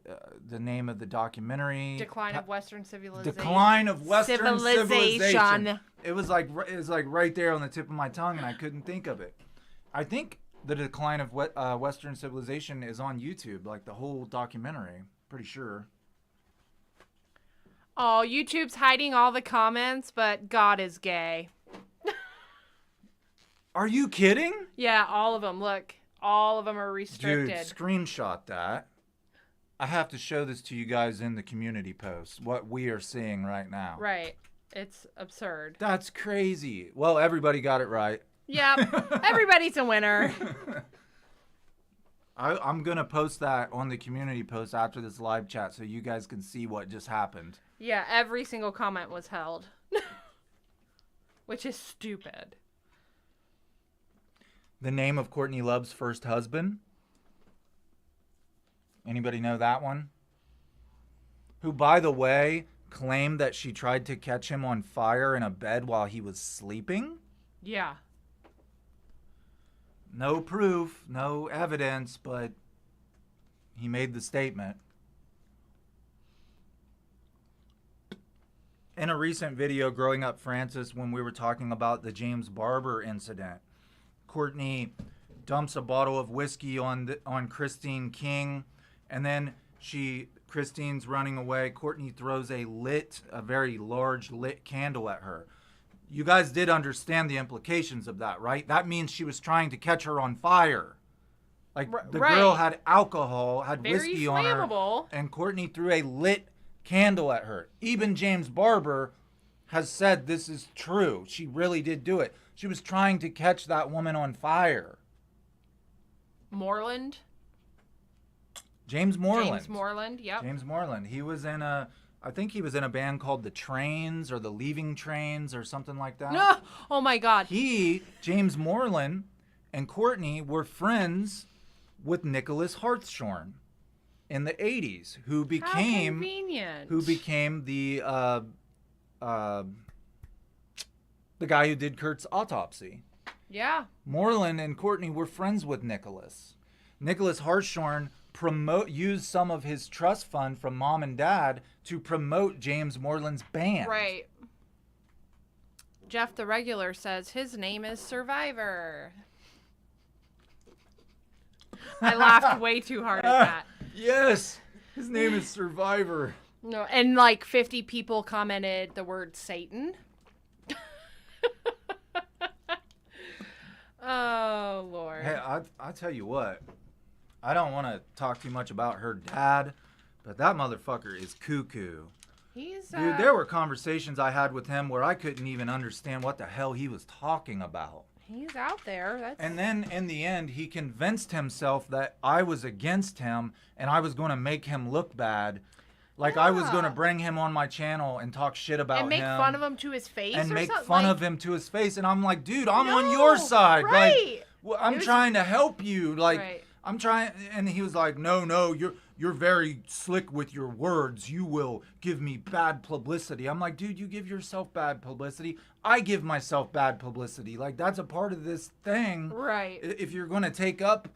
the name of the documentary. Decline of Western Civilization. Decline of Western Civilization. It was like right there on the tip of my tongue, and I couldn't think of it. I think the Decline of Western Civilization is on YouTube, like the whole documentary. Pretty sure. Oh, YouTube's hiding all the comments, but God is gay. Are you kidding? Yeah, all of them. Look, all of them are restricted. Dude, screenshot that. I have to show this to you guys in the community post, what we are seeing right now. Right. It's absurd. That's crazy. Well, everybody got it right. Yep. Everybody's a winner. I'm going to post that on the community post after this live chat so you guys can see what just happened. Yeah, every single comment was held. Which is stupid. The name of Courtney Love's first husband? Anybody know that one? Who, by the way, claimed that she tried to catch him on fire in a bed while he was sleeping? Yeah. No proof, no evidence, but he made the statement. In a recent video, Growing Up Francis, when we were talking about the James Barber incident, Courtney dumps a bottle of whiskey on Christine King, and then Christine's running away. Courtney throws a very large lit candle at her. You guys did understand the implications of that, right? That means she was trying to catch her on fire. Like, the girl had alcohol, had very whiskey flammable. on her, and Courtney threw a lit candle at her. Even James Barber has said this is true. She really did do it. She was trying to catch that woman on fire. Moreland? James Moreland. James Moreland, yep. James Moreland. He was in I think he was in a band called The Trains or The Leaving Trains or something like that. No! Oh my God. James Moreland, and Courtney were friends with Nicholas Hartshorn in the 80s, who became the guy who did Kurt's autopsy. Yeah. Moreland and Courtney were friends with Nicholas. Nicholas Hartshorn used some of his trust fund from mom and dad to promote James Moreland's band. Right. Jeff the Regular says his name is Survivor. I laughed way too hard at that. Yes, his name is Survivor. No, and like 50 people commented the word Satan. Oh, Lord. Hey, I tell you what, I don't want to talk too much about her dad, but that motherfucker is cuckoo. Dude, there were conversations I had with him where I couldn't even understand what the hell he was talking about. He's out there. And then in the end, he convinced himself that I was against him and I was going to make him look bad. Like, I was going to bring him on my channel and talk shit about him. And make fun of him to his face and or make something? fun of him to his face. And I'm like, dude, I'm on your side. Right. Like, I'm trying to help you. Like, I'm trying. And he was like, no, you're very slick with your words. You will give me bad publicity. I'm like, dude, you give yourself bad publicity. I give myself bad publicity. Like, that's a part of this thing. Right. If you're going to take up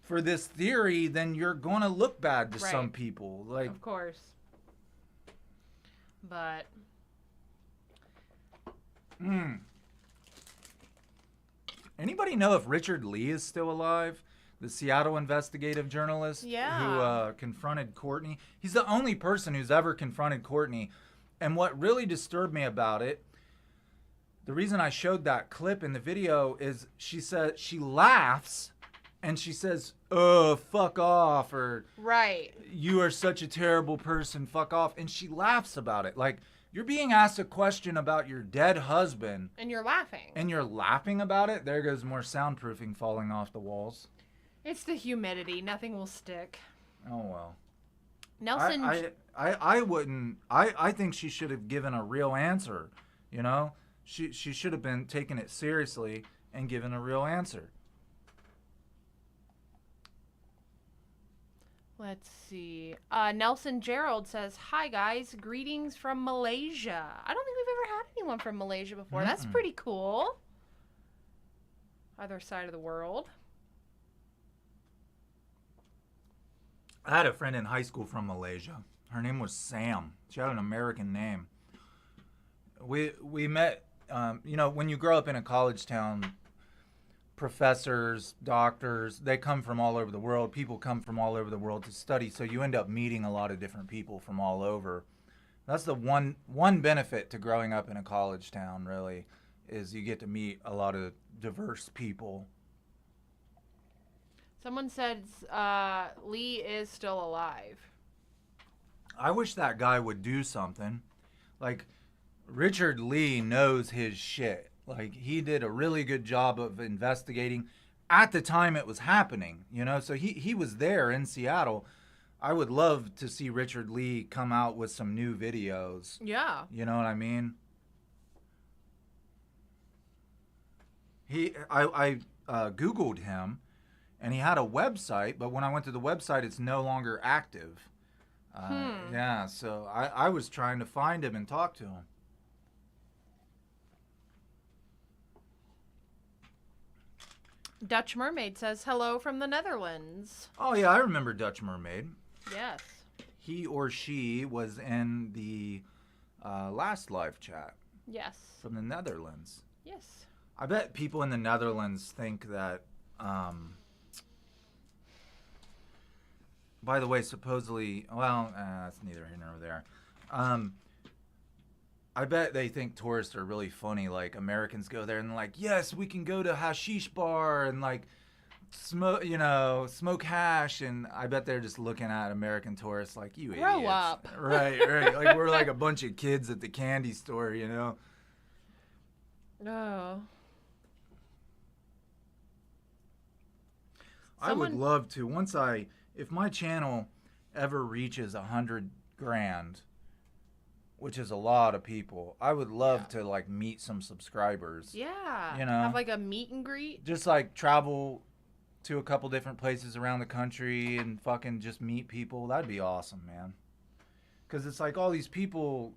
for this theory, then you're going to look bad to some people. Like, of course. But. Anybody know if Richard Lee is still alive? The Seattle investigative journalist who confronted Courtney. He's the only person who's ever confronted Courtney. And what really disturbed me about it, the reason I showed that clip in the video is she laughs and she says, "Oh, fuck off," or "You are such a terrible person, fuck off." And she laughs about it. Like, you're being asked a question about your dead husband. And you're laughing. And you're laughing about it? There goes more soundproofing falling off the walls. It's the humidity. Nothing will stick. Oh, well. Nelson. I wouldn't. I think she should have given a real answer. You know? She should have been taking it seriously and given a real answer. Let's see. Nelson Gerald says, "Hi, guys. Greetings from Malaysia." I don't think we've ever had anyone from Malaysia before. That's pretty cool. Other side of the world. I had a friend in high school from Malaysia. Her name was Sam. She had an American name. We met, when you grow up in a college town, professors, doctors, they come from all over the world. People come from all over the world to study, so you end up meeting a lot of different people from all over. That's the one benefit to growing up in a college town, really, is you get to meet a lot of diverse people. Someone said Lee is still alive. I wish that guy would do something. Like, Richard Lee knows his shit. Like, he did a really good job of investigating at the time it was happening, you know? So he was there in Seattle. I would love to see Richard Lee come out with some new videos. Yeah. You know what I mean? I Googled him, and he had a website, but when I went to the website, it's no longer active. Yeah, so I was trying to find him and talk to him. Dutch Mermaid says hello from the Netherlands. Oh, yeah, I remember Dutch Mermaid. Yes. He or she was in the last live chat. Yes. From the Netherlands. Yes. I bet people in the Netherlands think that, by the way, supposedly, well, that's neither here nor there. I bet they think tourists are really funny. Like, Americans go there and they're like, yes, we can go to hashish bar and like smoke hash. And I bet they're just looking at American tourists like, you idiots. Grow up. Right. Like, we're like a bunch of kids at the candy store, you know? Oh. I would love to, if my channel ever reaches 100 grand, which is a lot of people, I would love to like meet some subscribers. Yeah. You know, have like a meet and greet. Just like travel to a couple different places around the country and fucking just meet people. That'd be awesome, man. Because it's like all these people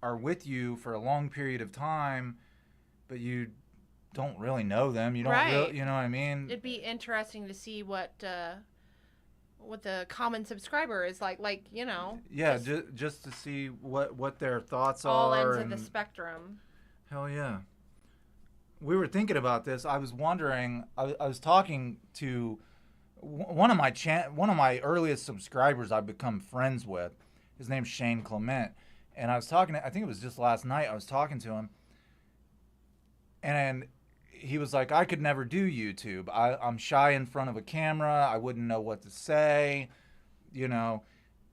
are with you for a long period of time, but you don't really know them. You don't really, you know what I mean? It'd be interesting to see what the common subscriber is like, you know. Yeah, just to see what their thoughts all are. All ends of the spectrum. Hell yeah. We were thinking about this. I was wondering, I was talking to one of my earliest subscribers I've become friends with. His name's Shane Clement. And I was talking, I think it was just last night, I was talking to him. And he was like, I could never do YouTube. I'm shy in front of a camera. I wouldn't know what to say, you know.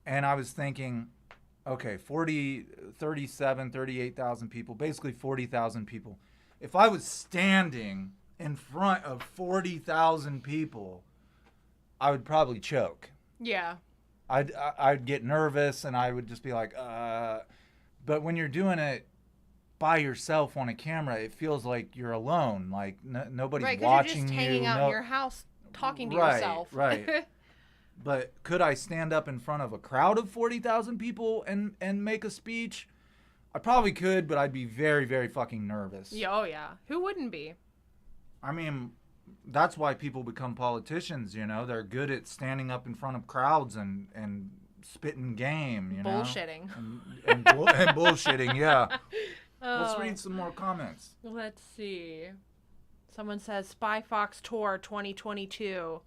And I was thinking, okay, 38,000 people, basically 40,000 people. If I was standing in front of 40,000 people, I would probably choke. Yeah. I'd get nervous and I would just be like, But when you're doing it by yourself on a camera, it feels like you're alone. Like nobody's watching you. Right, because you're just hanging out in your house talking to yourself. Right. But could I stand up in front of a crowd of 40,000 people and make a speech? I probably could, but I'd be very, very fucking nervous. Yeah, oh yeah. Who wouldn't be? I mean, that's why people become politicians, you know? They're good at standing up in front of crowds and spitting game, you know? Bullshitting. And bullshitting, yeah. Let's read some more comments. Let's see. Someone says Spy Fox Tour 2022.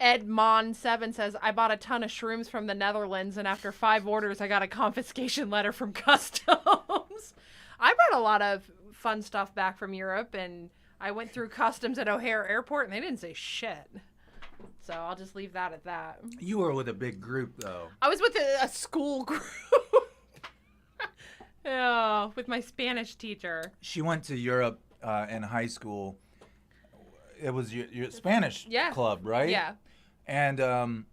Edmon7 says, I bought a ton of shrooms from the Netherlands, and after 5 orders, I got a confiscation letter from customs. I brought a lot of fun stuff back from Europe, and I went through customs at O'Hare Airport, and they didn't say shit. So I'll just leave that at that. You were with a big group, though. I was with a school group. Yeah, with my Spanish teacher. She went to Europe in high school. It was your Spanish club, right? Yeah. And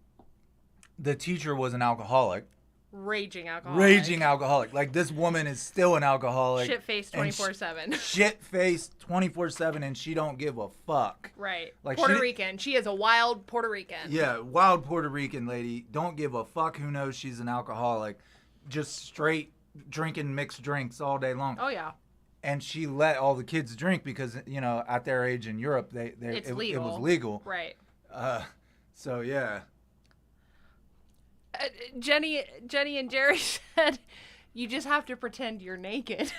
the teacher was an alcoholic. Raging alcoholic. Like, this woman is still an alcoholic. Shit-faced 24/7. Shit-faced 24/7, and she don't give a fuck. Right. Like, Puerto Rican. She is a wild Puerto Rican. Yeah, wild Puerto Rican lady. Don't give a fuck who knows she's an alcoholic. Just straight drinking mixed drinks all day long. Oh, yeah. And she let all the kids drink because, you know, at their age in Europe, it was legal. Right. So, yeah. Jenny and Jerry said, you just have to pretend you're naked.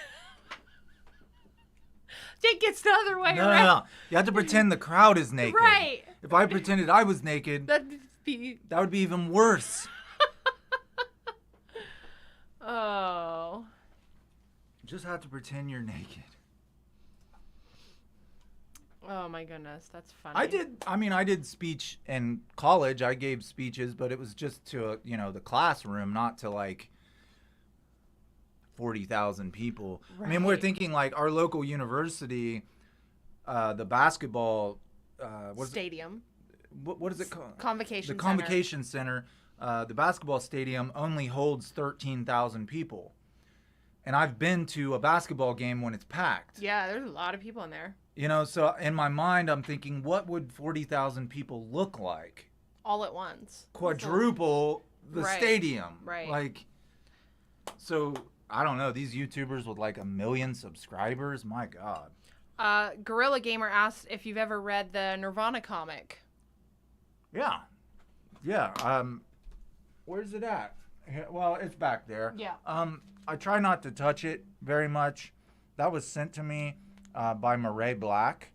It gets the other way around. No. You have to pretend the crowd is naked. Right. If I pretended I was naked, that would be even worse. Oh. Just have to pretend you're naked. Oh my goodness, that's funny. I did speech in college. I gave speeches, but it was just to, the classroom, not to like 40,000 people. Right. I mean, we're thinking like our local university, the basketball stadium. What is it called? Convocation Center. The Convocation Center. The basketball stadium only holds 13,000 people. And I've been to a basketball game when it's packed. Yeah, there's a lot of people in there. So in my mind, I'm thinking, what would 40,000 people look like? All at once. Quadruple the stadium. Right. Like, so, I don't know. These YouTubers with like 1 million subscribers? My God. Gorilla Gamer asks if you've ever read the Nirvana comic. Yeah. Yeah. Where's it at? Well, it's back there. Yeah. I try not to touch it very much. That was sent to me by Murray Black.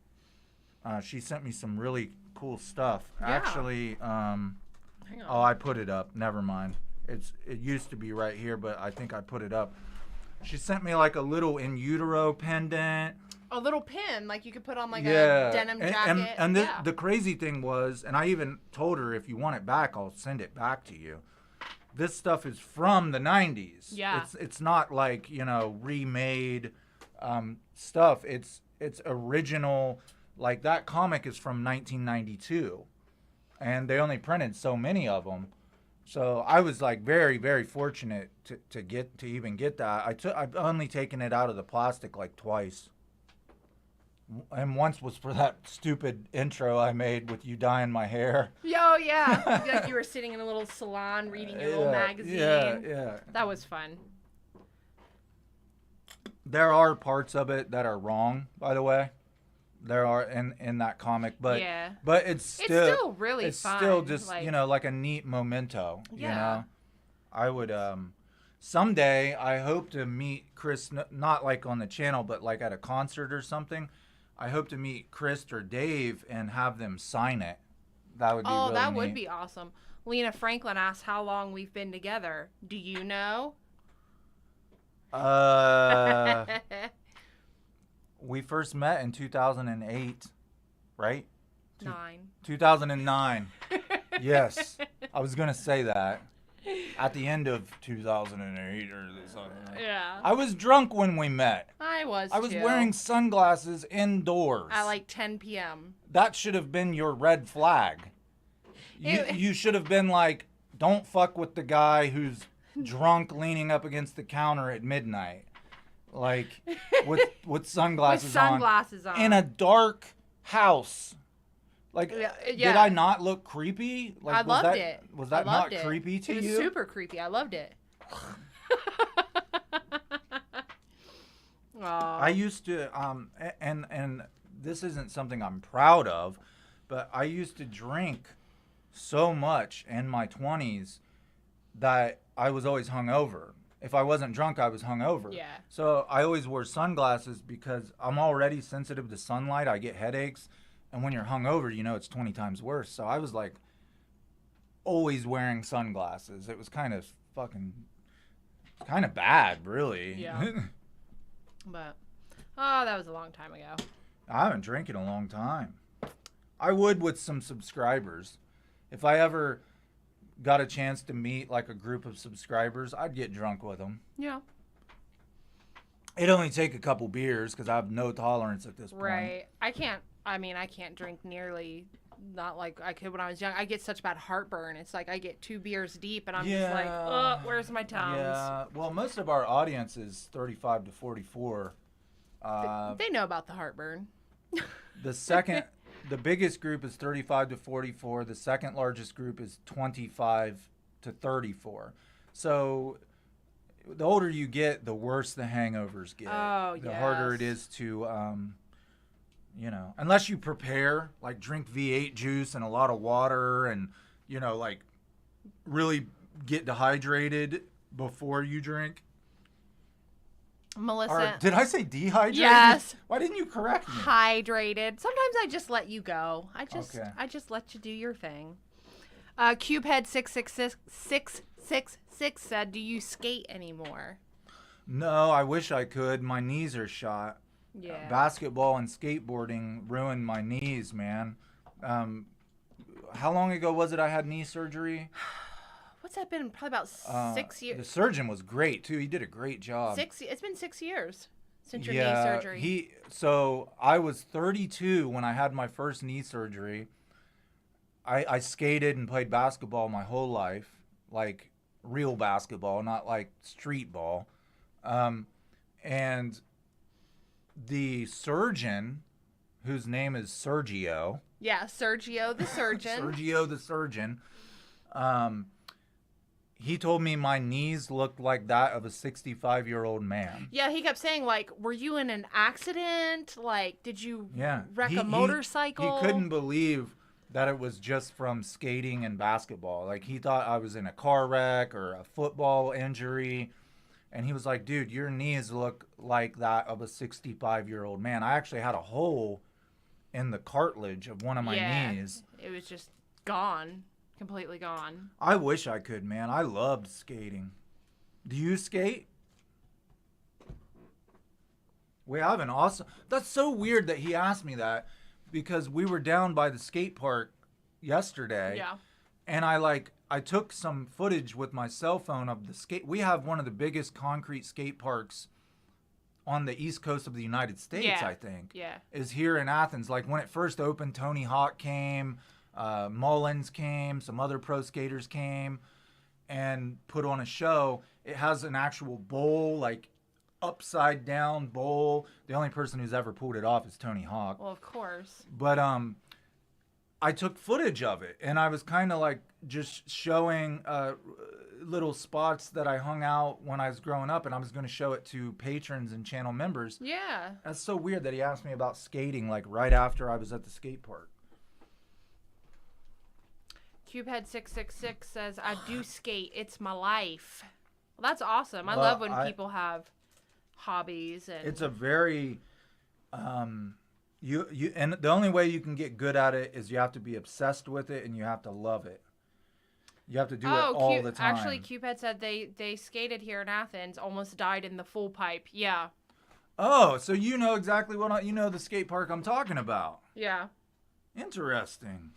She sent me some really cool stuff. Yeah. Actually, hang on. Oh, I put it up. Never mind. It used to be right here, but I think I put it up. She sent me like a little in utero pendant. A little pin, like you could put on like a denim jacket. And the crazy thing was, and I even told her, if you want it back, I'll send it back to you. This stuff is from the 90s. Yeah. It's not like, remade stuff. It's original. Like that comic is from 1992. And they only printed so many of them. So I was like very, very fortunate to even get that. I've only taken it out of the plastic like twice. And once was for that stupid intro I made with you dyeing my hair. Oh, yeah. Like you were sitting in a little salon reading your little magazine. Yeah. That was fun. There are parts of it that are wrong, by the way. There are in that comic, but it's still really fun. It's still just like a neat memento. Yeah. I would someday I hope to meet Chris, not like on the channel, but like at a concert or something. I hope to meet Chris or Dave and have them sign it. That would be really that neat. would be awesome. Lena Franklin asks how long we've been together. Do you know? We first met in 2008, right? 2009. Yes. I was going to say that. At the end of 2008 or something. Yeah. I was drunk when we met. I was wearing sunglasses indoors. At like 10 p.m. That should have been your red flag. You should have been like, don't fuck with the guy who's drunk leaning up against the counter at midnight. Like, with sunglasses on. In a dark house. Like, did I not look creepy? Like, I loved it. Was that not creepy to you? It was super creepy. I loved it. I used to, and this isn't something I'm proud of, but I used to drink so much in my 20s that I was always hungover. If I wasn't drunk, I was hungover. Yeah. So I always wore sunglasses because I'm already sensitive to sunlight. I get headaches. And when you're hungover, it's 20 times worse. So I was like always wearing sunglasses. It was kind of bad, really. Yeah. But, that was a long time ago. I haven't drank in a long time. I would with some subscribers. If I ever got a chance to meet like a group of subscribers, I'd get drunk with them. Yeah. It'd only take a couple beers because I have no tolerance at this point. Right. I can't drink nearly, not like I could when I was young. I get such bad heartburn. It's like I get 2 beers deep and I'm just like, oh, where's my Tums? Yeah. Well, most of our audience is 35 to 44. They know about the heartburn. The biggest group is 35 to 44. The second largest group is 25 to 34. So the older you get, the worse the hangovers get. Oh, the harder it is to, unless you prepare, like drink V8 juice and a lot of water and, like really get dehydrated before you drink. Melissa. Or did I say dehydrated? Yes. Why didn't you correct me? Hydrated. Sometimes I just let you go. I just let you do your thing. Cubehead 666 said, "Do you skate anymore?" No, I wish I could. My knees are shot. Yeah. Basketball and skateboarding ruined my knees, man. How long ago was it I had knee surgery? What's that been? Probably about 6 years. The surgeon was great too. He did a great job. It's been 6 years since your knee surgery. So I was 32 when I had my first knee surgery. I skated and played basketball my whole life, like real basketball, not like street ball. And the surgeon, whose name is Sergio. Yeah, Sergio the surgeon. Sergio the surgeon. He told me my knees looked like that of a 65-year-old man. Yeah, he kept saying, like, were you in an accident? Like, did you wreck a motorcycle? He couldn't believe that it was just from skating and basketball. Like, he thought I was in a car wreck or a football injury. And he was like, dude, your knees look like that of a 65-year-old man. I actually had a hole in the cartilage of one of my knees. It was just gone. Completely gone. I wish I could, man. I loved skating. Do you skate? We have an awesome... That's so weird that he asked me that, because we were down by the skate park yesterday. Yeah. And I took some footage with my cell phone of the skate. We have one of the biggest concrete skate parks on the east coast of the United States, I think. Yeah. Is here in Athens. Like when it first opened, Tony Hawk came, Mullins came, some other pro skaters came and put on a show. It has an actual bowl, like upside down bowl. The only person who's ever pulled it off is Tony Hawk. Well, of course. But I took footage of it, and I was kind of like just showing little spots that I hung out when I was growing up, and I was going to show it to patrons and channel members. Yeah. That's so weird that he asked me about skating like right after I was at the skate park. Cubehead 666 says, "I do skate. It's my life." Well, that's awesome. I love when people have hobbies, and it's a very you and the only way you can get good at it is you have to be obsessed with it, and you have to love it. You have to do it all the time. Actually, Cubehead said they skated here in Athens, almost died in the full pipe. Yeah. Oh, so you know exactly you know the skate park I'm talking about. Yeah. Interesting.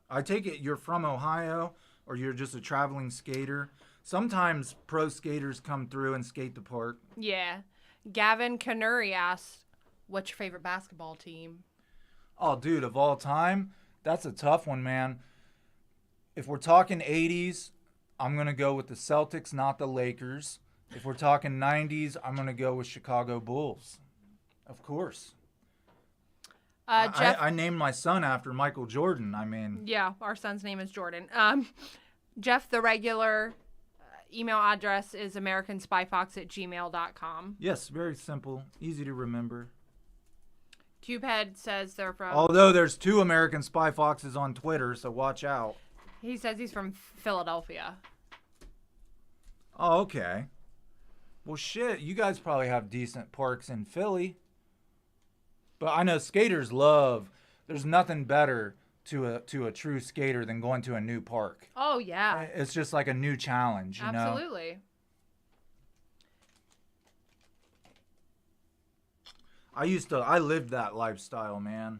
I take it you're from Ohio, or you're just a traveling skater. Sometimes pro skaters come through and skate the park. Yeah. Gavin Canuri asked, "What's your favorite basketball team?" Oh, dude, of all time, that's a tough one, man. If we're talking 80s, I'm going to go with the Celtics, not the Lakers. If we're talking 90s, I'm going to go with Chicago Bulls. Of course. Jeff, I named my son after Michael Jordan. I mean... Yeah, our son's name is Jordan. Jeff, the regular email address is americanspyfox@gmail.com. Yes, very simple. Easy to remember. Cubehead says they're from... Although there's 2 American Spy Foxes on Twitter, so watch out. He says he's from Philadelphia. Oh, okay. Well, shit, you guys probably have decent parks in Philly. But I know skaters love... There's nothing better to a true skater than going to a new park. Oh, yeah. It's just like a new challenge, you know? Absolutely. I lived that lifestyle, man.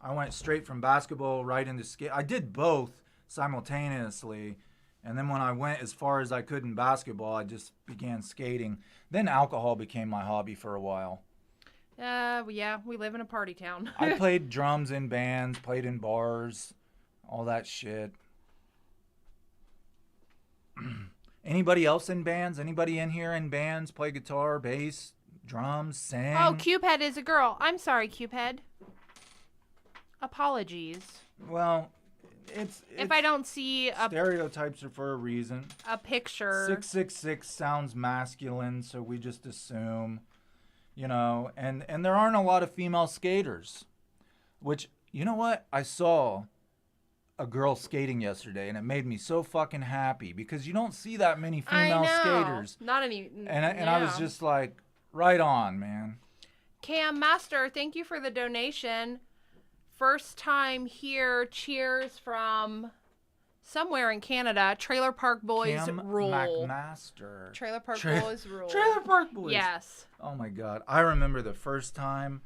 I went straight from basketball right into skate. I did both simultaneously. And then when I went as far as I could in basketball, I just began skating. Then alcohol became my hobby for a while. Yeah, we live in a party town. I played drums in bands, played in bars, all that shit. Anybody else in bands? Anybody in here in bands? Play guitar, bass, drums, sing? Oh, Cubehead is a girl. I'm sorry, Cubehead. Apologies. Well, it's if I don't see stereotypes are for a reason. A picture. 666 sounds masculine, so we just assume, you know, and there aren't a lot of female skaters, which, you know what? I saw a girl skating yesterday, and it made me so fucking happy because you don't see that many I female know. skaters. Not any. And I was just like, right on, man. Cam Master, thank you for the donation. First time here. Cheers from somewhere in Canada. Trailer Park Boys Cam rule. McMaster. Trailer Park Boys rule. Trailer Park Boys. Yes. Oh my God. I remember the first time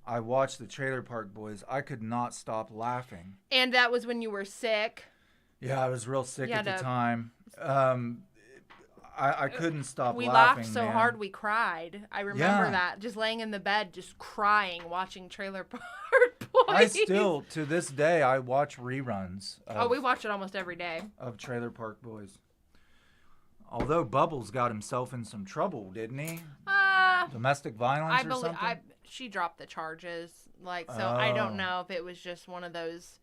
I watched the Trailer Park Boys. I could not stop laughing. And that was when you were sick. Yeah, I was real sick at the time. I couldn't stop we laughing. laughed so man. hard we cried. I remember that. Just laying in the bed, just crying, watching Trailer Park Boys. I still, to this day, I watch reruns. We watch it almost every day. Of Trailer Park Boys. Although Bubbles got himself in some trouble, didn't he? Domestic violence or something? She dropped the charges. I don't know if it was just one of those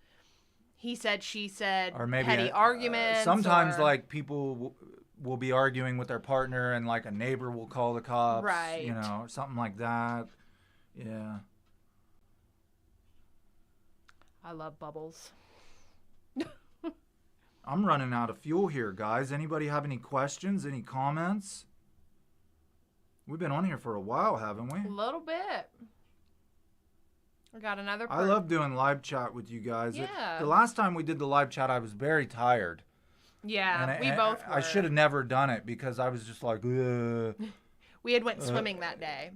he said, she said, or maybe petty arguments. Sometimes, people will be arguing with their partner and, a neighbor will call the cops. Right. Or something like that. Yeah. I love Bubbles. I'm running out of fuel here, guys. Anybody have any questions, any comments? We've been on here for a while, haven't we? A little bit. We got another I love doing live chat with you guys. Yeah. The last time we did the live chat, I was very tired. Yeah, we both were. I should have never done it because I was just like, ugh. We had went swimming that day.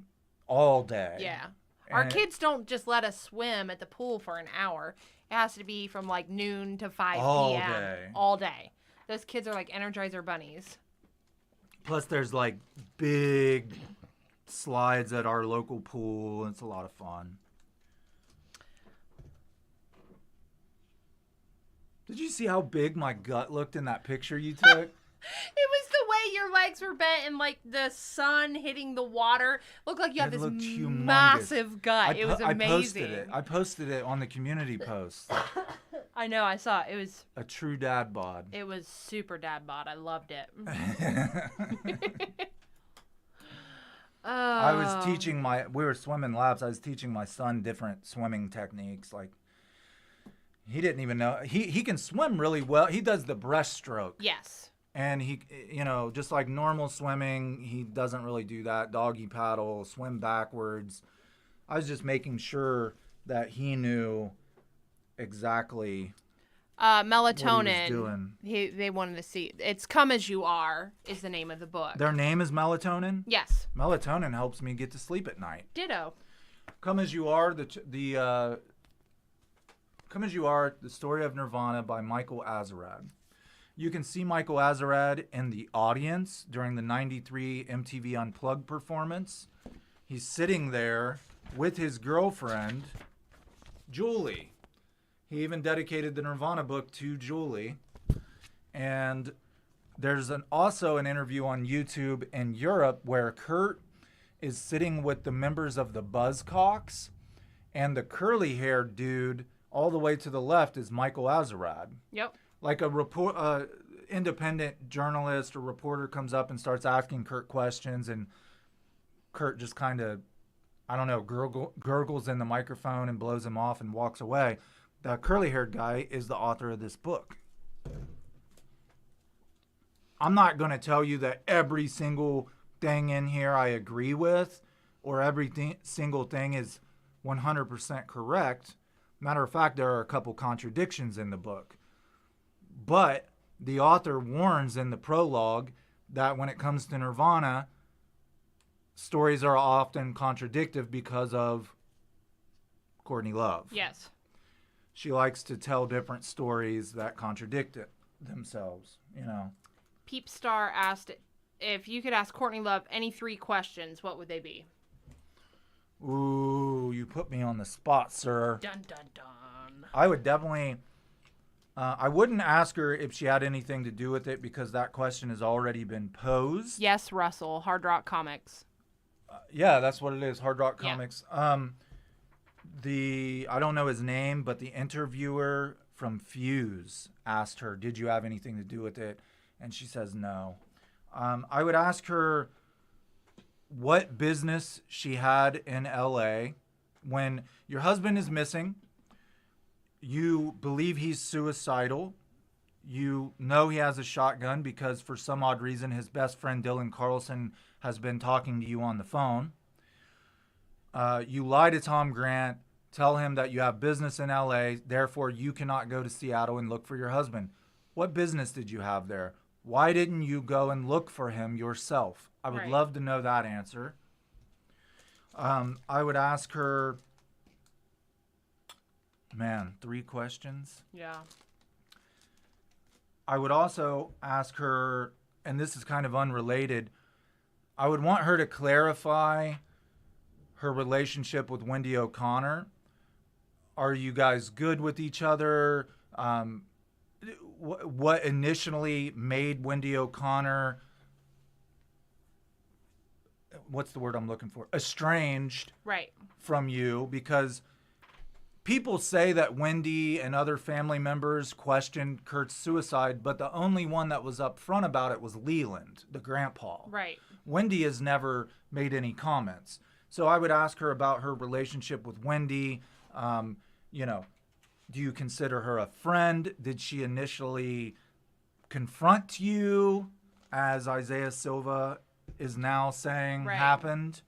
All day. Yeah. Our kids don't just let us swim at the pool for an hour. It has to be from noon to 5 p.m. All day. All day. Those kids are like Energizer bunnies. Plus, there's big slides at our local pool. It's a lot of fun. Did you see how big my gut looked in that picture you took? It was the way your legs were bent and the sun hitting the water. Looked like you had this massive gut. It was amazing. I posted it on the community post. I know, I saw it. It was a true dad bod. It was super dad bod. I loved it. I was teaching we were swimming laps. I was teaching my son different swimming techniques. He didn't even know. He can swim really well. He does the breaststroke. Yes. And he, just like normal swimming, he doesn't really do that. Doggy paddle, swim backwards. I was just making sure that he knew exactly Melatonin. What he was doing. They wanted to see. It's Come As You Are is the name of the book. Their name is Melatonin? Yes. Melatonin helps me get to sleep at night. Ditto. Come As You Are, Come As You Are, The Story of Nirvana by Michael Azerrad. You can see Michael Azerrad in the audience during the 93 MTV Unplugged performance. He's sitting there with his girlfriend, Julie. He even dedicated the Nirvana book to Julie. And there's also an interview on YouTube in Europe where Kurt is sitting with the members of the Buzzcocks, and the curly-haired dude all the way to the left is Michael Azerrad. Yep. Like a independent journalist or reporter comes up and starts asking Kurt questions, and Kurt just kind of, gurgles in the microphone and blows him off and walks away. The curly-haired guy is the author of this book. I'm not going to tell you that every single thing in here I agree with or every single thing is 100% correct. Matter of fact, there are a couple contradictions in the book. But the author warns in the prologue that when it comes to Nirvana, stories are often contradictory because of Courtney Love. Yes. She likes to tell different stories that contradict themselves, Peepstar asked if you could ask Courtney Love any 3 questions, what would they be? Ooh, you put me on the spot, sir. Dun, dun, dun. I would definitely... I wouldn't ask her if she had anything to do with it because that question has already been posed. Yes, Russell. Hard Rock Comics. Yeah, that's what it is. Hard Rock Yeah. Comics. I don't know his name, but the interviewer from Fuse asked her, did you have anything to do with it? And she says no. I would ask her what business she had in LA when your husband is missing. You believe he's suicidal. You know he has a shotgun because for some odd reason his best friend Dylan Carlson has been talking to you on the phone. You lie to Tom Grant, tell him that you have business in LA, therefore you cannot go to Seattle and look for your husband. What business did you have there? Why didn't you go and look for him yourself? I would love to know that answer. I would ask her, man, 3 questions. Yeah. I would also ask her, and this is kind of unrelated, I would want her to clarify her relationship with Wendy O'Connor. Are you guys good with each other? What initially made Wendy O'Connor, what's the word I'm looking for? Estranged from you, because people say that Wendy and other family members questioned Kurt's suicide, but the only one that was upfront about it was Leland, the grandpa. Right. Wendy has never made any comments. So I would ask her about her relationship with Wendy. Do you consider her a friend? Did she initially confront you, as Isaiah Silva is now saying happened?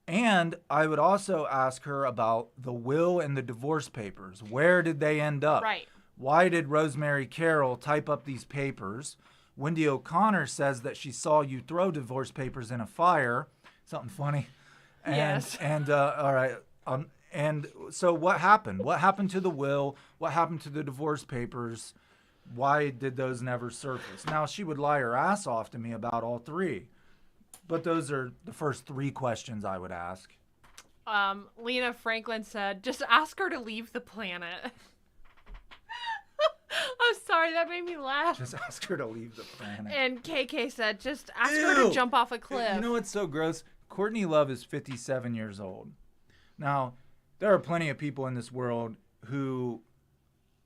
And I would also ask her about the will and the divorce papers. Where did they end up? Right. Why did Rosemary Carroll type up these papers? Wendy O'Connor says that she saw you throw divorce papers in a fire. Something funny. Yes. All right. And so what happened? What happened to the will? What happened to the divorce papers? Why did those never surface? Now, she would lie her ass off to me about all 3. But those are the first 3 questions I would ask. Lena Franklin said, just ask her to leave the planet. I'm sorry, that made me laugh. Just ask her to leave the planet. And KK said, just ask her to jump off a cliff. You know what's so gross? Courtney Love is 57 years old. Now, there are plenty of people in this world who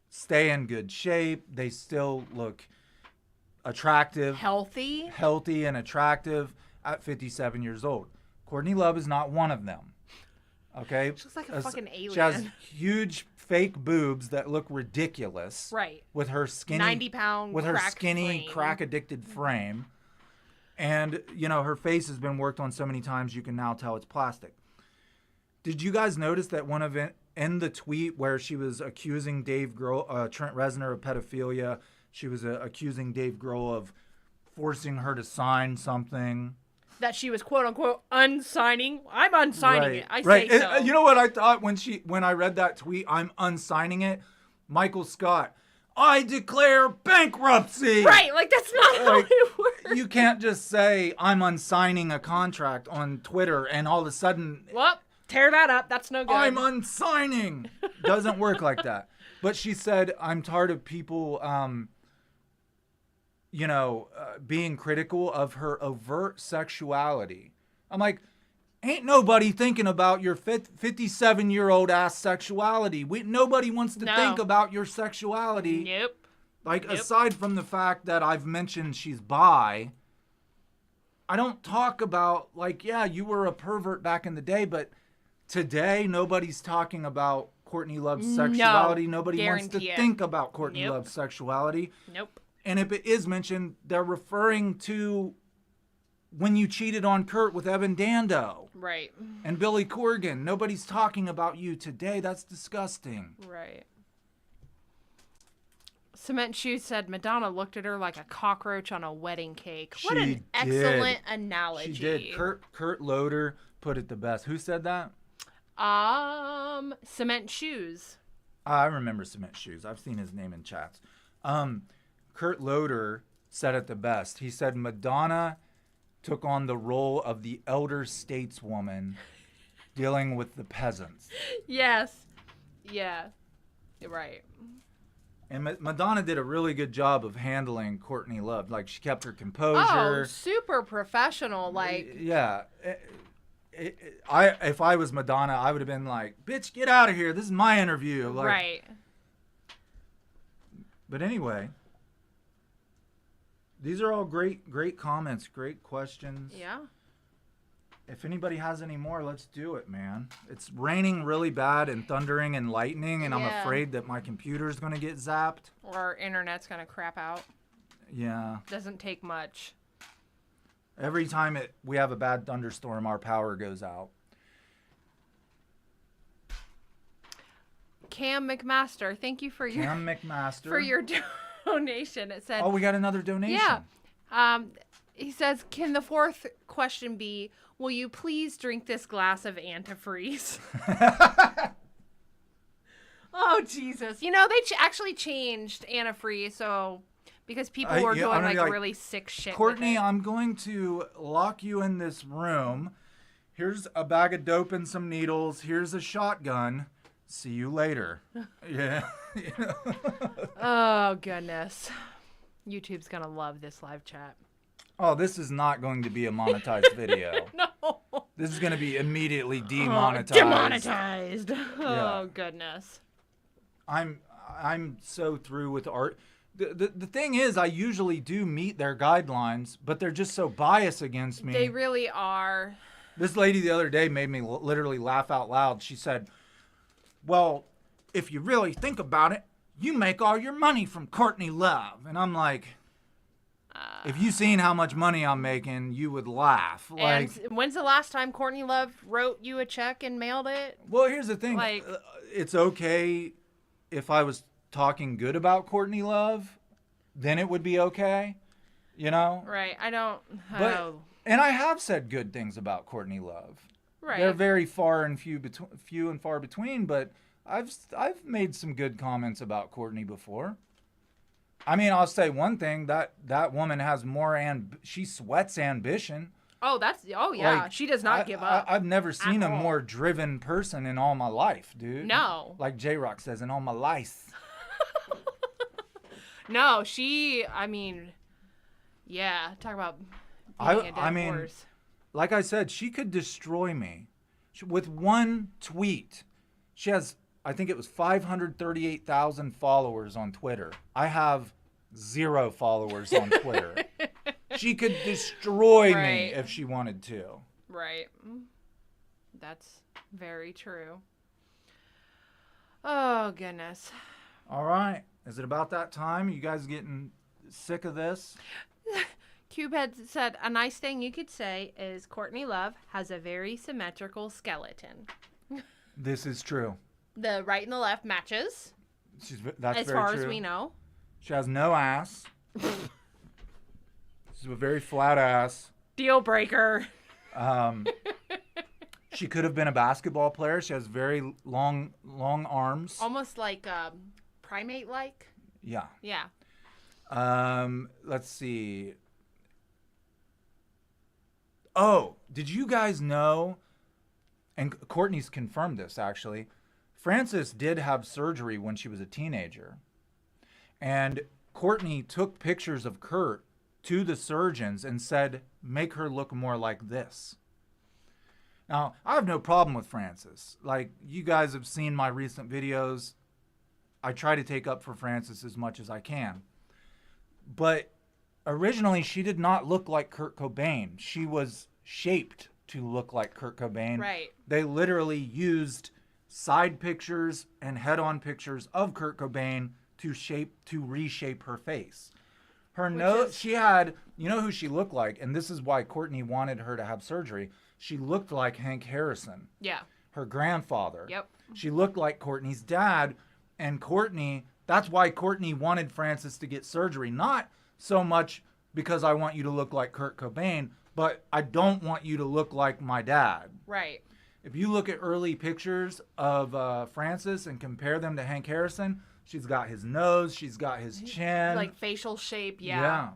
stay in good shape. They still look attractive. Healthy and attractive at 57 years old. Courtney Love is not one of them. Okay? She looks like a fucking alien. She has huge fake boobs that look ridiculous. Right. With her skinny 90-pound with her skinny crack addicted frame. And her face has been worked on so many times you can now tell it's plastic. Did you guys notice that one of it in the tweet where she was accusing Trent Reznor of pedophilia, she was accusing Dave Grohl of forcing her to sign something that she was quote unquote unsigning? I'm unsigning it. I say so. You know what I thought when I read that tweet? I'm unsigning it. Michael Scott, I declare bankruptcy. Right, like that's not how it works. You can't just say I'm unsigning a contract on Twitter and all of a sudden, well, tear that up. That's no good. I'm unsigning. Doesn't work like that. But she said, I'm tired of people being critical of her overt sexuality. I'm like, ain't nobody thinking about your 57-year-old ass sexuality. Nobody wants to think about your sexuality. Nope. Aside from the fact that I've mentioned she's bi, I don't talk about, you were a pervert back in the day, but today nobody's talking about Courtney Love's sexuality. Nobody wants to think about Courtney Love's sexuality. Nope. And if it is mentioned, they're referring to when you cheated on Kurt with Evan Dando. Right. And Billy Corgan. Nobody's talking about you today. That's disgusting. Right. Cement Shoe said Madonna looked at her like a cockroach on a wedding cake. What an excellent analogy. She did. Kurt Loder put it the best. Who said that? Cement Shoes. I remember Cement Shoes. I've seen his name in chats. Kurt Loder said it the best. He said Madonna took on the role of the elder stateswoman dealing with the peasants. Yes. Yeah. You're right. And Madonna did a really good job of handling Courtney Love. She kept her composure. Oh, super professional. Yeah. If I was Madonna, I would have been like, bitch, get out of here. This is my interview. Right. But anyway, these are all great comments, great questions. Yeah. If anybody has any more, let's do it, man. It's raining really bad and thundering and lightning, and I'm afraid that my computer's going to get zapped. Or our internet's going to crap out. Yeah. Doesn't take much. Every time we have a bad thunderstorm, our power goes out. Cam McMaster, thank you for your for your donation. It said, "Oh, we got another donation." Yeah. He says, "Can the fourth question be, will you please drink this glass of antifreeze?" Oh, Jesus. You know, they actually changed antifreeze, so because people were doing like really sick shit. Courtney, I'm going to lock you in this room. Here's a bag of dope and some needles. Here's a shotgun. See you later. Yeah. Oh, goodness. YouTube's going to love this live chat. Oh, this is not going to be a monetized video. No. This is going to be immediately demonetized. Demonetized. Oh, goodness. I'm so through with art. The thing is, I usually do meet their guidelines, but they're just so biased against me. They really are. This lady the other day made me literally laugh out loud. She said, "Well, if you really think about it, you make all your money from Courtney Love." And I'm like, if you seen how much money I'm making, you would laugh. Like, and when's the last time Courtney Love wrote you a check and mailed it? Well, here's the thing. Like, it's okay if I was talking good about Courtney Love, then it would be okay, you know? Right. And I have said good things about Courtney Love. Right. They're very few and far between, but I've made some good comments about Courtney before. I mean, I'll say one thing, that woman has more she sweats ambition. Oh, yeah. Like, she does not give up. I've never seen a more driven person in all my life, dude. No. Like J-Rock says, in all my life. No, yeah, talk about being a dead horse. Like I said, she could destroy me. With one tweet, she has, I think it was 538,000 followers on Twitter. I have 0 followers on Twitter. She could destroy me if she wanted to. Right. That's very true. Oh, goodness. All right. Is it about that time? You guys getting sick of this? Cubehead said, a nice thing you could say is Courtney Love has a very symmetrical skeleton. This is true. The right and the left matches. That's as very far true. as we know. She has no ass. She's a very flat ass. Deal breaker. She could have been a basketball player. She has very long arms. Almost like primate-like. Yeah. Yeah. Let's see. Oh, did you guys know, and Courtney's confirmed this actually, Frances did have surgery when she was a teenager. And Courtney took pictures of Kurt to the surgeons and said, make her look more like this. Now, I have no problem with Frances. Like, you guys have seen my recent videos. I try to take up for Frances as much as I can. But originally, she did not look like Kurt Cobain. She was shaped to look like Kurt Cobain. Right. They literally used side pictures and head-on pictures of Kurt Cobain to reshape her face. Her nose, she had, you know who she looked like, and this is why Courtney wanted her to have surgery. She looked like Hank Harrison. Yeah. Her grandfather. Yep. She looked like Courtney's dad, and Courtney, that's why Courtney wanted Frances to get surgery. Not so much because I want you to look like Kurt Cobain, but I don't want you to look like my dad. Right. If you look at early pictures of Frances and compare them to Hank Harrison, she's got his nose, she's got his chin. Like facial shape, yeah.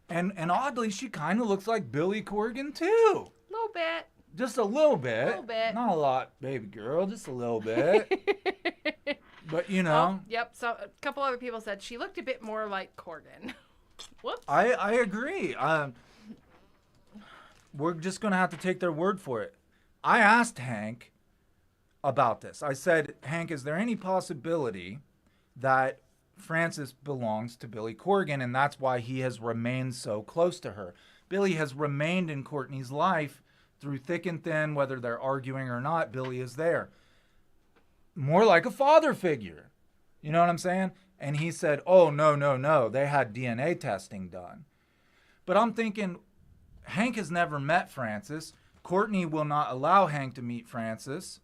And oddly, she kind of looks like Billy Corgan too. A little bit. Just a little bit. A little bit. Not a lot, baby girl, just a little bit. But you know. Oh, yep, so a couple other people said she looked a bit more like Corgan. Whoops. I agree. We're just going to have to take their word for it. I asked Hank about this. I said, Hank, is there any possibility that Frances belongs to Billy Corgan, and that's why he has remained so close to her? Billy has remained in Courtney's life through thick and thin, whether they're arguing or not, Billy is there. More like a father figure. You know what I'm saying? And he said, oh, no. They had DNA testing done. But I'm thinking, Hank has never met Frances. Courtney will not allow Hank to meet Frances.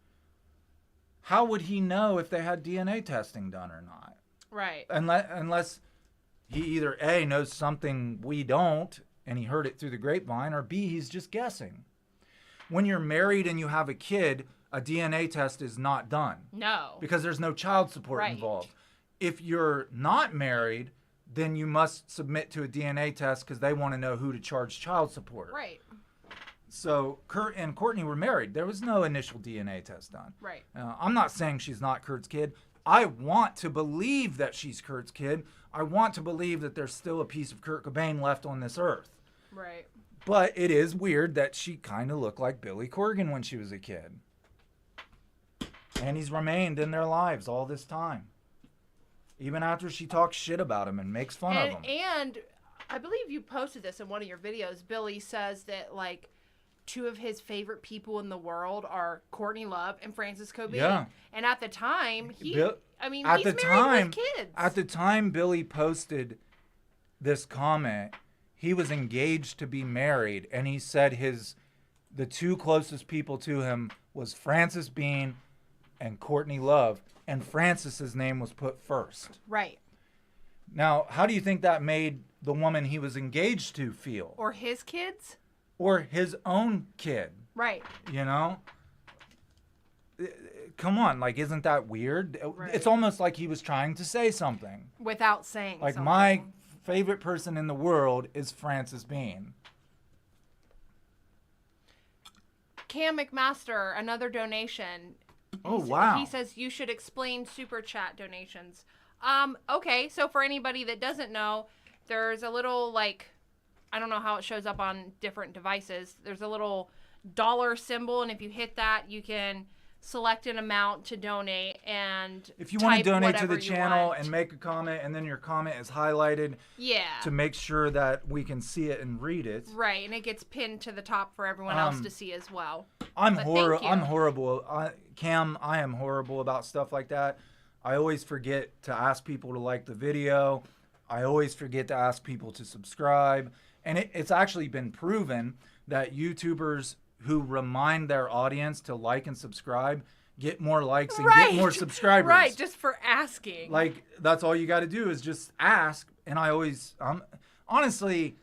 How would he know if they had DNA testing done or not? Right. Unless he either A, knows something we don't, and he heard it through the grapevine, or B, he's just guessing. When you're married and you have a kid, a DNA test is not done. No. Because there's no child support involved. If you're not married, then you must submit to a DNA test because they want to know who to charge child support. Right. So Kurt and Courtney were married. There was no initial DNA test done. Right. I'm not saying she's not Kurt's kid. I want to believe that she's Kurt's kid. I want to believe that there's still a piece of Kurt Cobain left on this earth. Right. But it is weird that she kind of looked like Billy Corgan when she was a kid. And he's remained in their lives all this time. Even after she talks shit about him and makes fun of him. And I believe you posted this in one of your videos. Billy says that, like, two of his favorite people in the world are Courtney Love and Frances Cobain. Yeah. And at the time, he's married with kids. At the time Billy posted this comment, he was engaged to be married, and he said the two closest people to him was Frances Bean and Courtney Love, and Frances's name was put first. Right. Now, how do you think that made the woman he was engaged to feel? Or his kids? Or his own kid. Right. You know? Come on, like, isn't that weird? Right. It's almost like he was trying to say something. Without saying like, something. My favorite person in the world is Frances Bean. Cam McMaster, another donation. Oh, wow. He says you should explain super chat donations. Okay, so for anybody that doesn't know, there's a little, like, I don't know how it shows up on different devices. There's a little dollar symbol, and if you hit that, you can select an amount to donate, and if you want to donate to the channel and make a comment, and then your comment is highlighted to make sure that we can see it and read it. Right, and it gets pinned to the top for everyone else to see as well. I'm horrible. Cam, I am horrible about stuff like that. I always forget to ask people to like the video. I always forget to ask people to subscribe. And it's actually been proven that YouTubers who remind their audience to like and subscribe get more likes and get more subscribers. Right, just for asking. Like, that's all you got to do is just ask. And I always, honestly,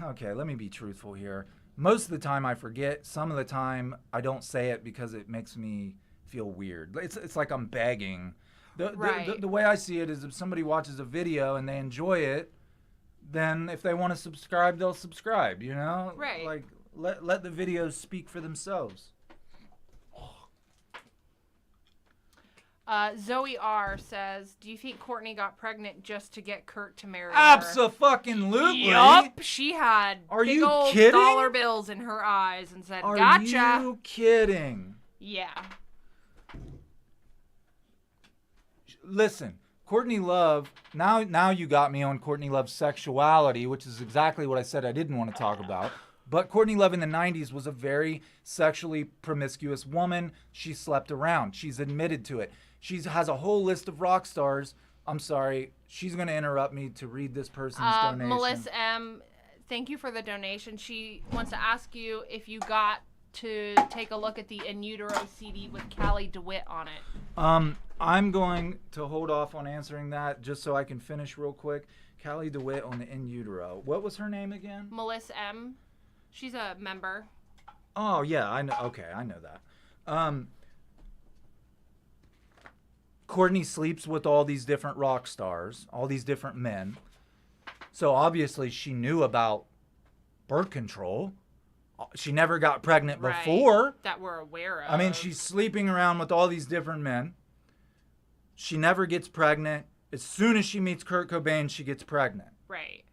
okay, let me be truthful here. Most of the time I forget. Some of the time I don't say it because it makes me feel weird. It's like I'm begging. The way I see it is if somebody watches a video and they enjoy it, then if they want to subscribe, they'll subscribe, you know? Right. Like, let the videos speak for themselves. Zoe R says, do you think Courtney got pregnant just to get Kurt to marry her? Abso-fucking-lutely. Yup. She had big old kidding? dollar bills in her eyes and said, gotcha. Are you kidding? Yeah. Listen, Courtney Love, now you got me on Courtney Love's sexuality, which is exactly what I said I didn't want to talk about. But Courtney Love in the 90s was a very sexually promiscuous woman. She slept around. She's admitted to it. She has a whole list of rock stars. I'm sorry. She's going to interrupt me to read this person's donation. Melissa M., thank you for the donation. She wants to ask you if you got to take a look at the In Utero CD with Callie DeWitt on it. I'm going to hold off on answering that just so I can finish real quick. Callie DeWitt on the In Utero. What was her name again? Melissa M. She's a member. Oh, yeah, I know. Okay, I know that. Courtney sleeps with all these different rock stars, all these different men. So obviously she knew about birth control. She never got pregnant before. That we're aware of. I mean, she's sleeping around with all these different men. She never gets pregnant. As soon as she meets Kurt Cobain, she gets pregnant. Right.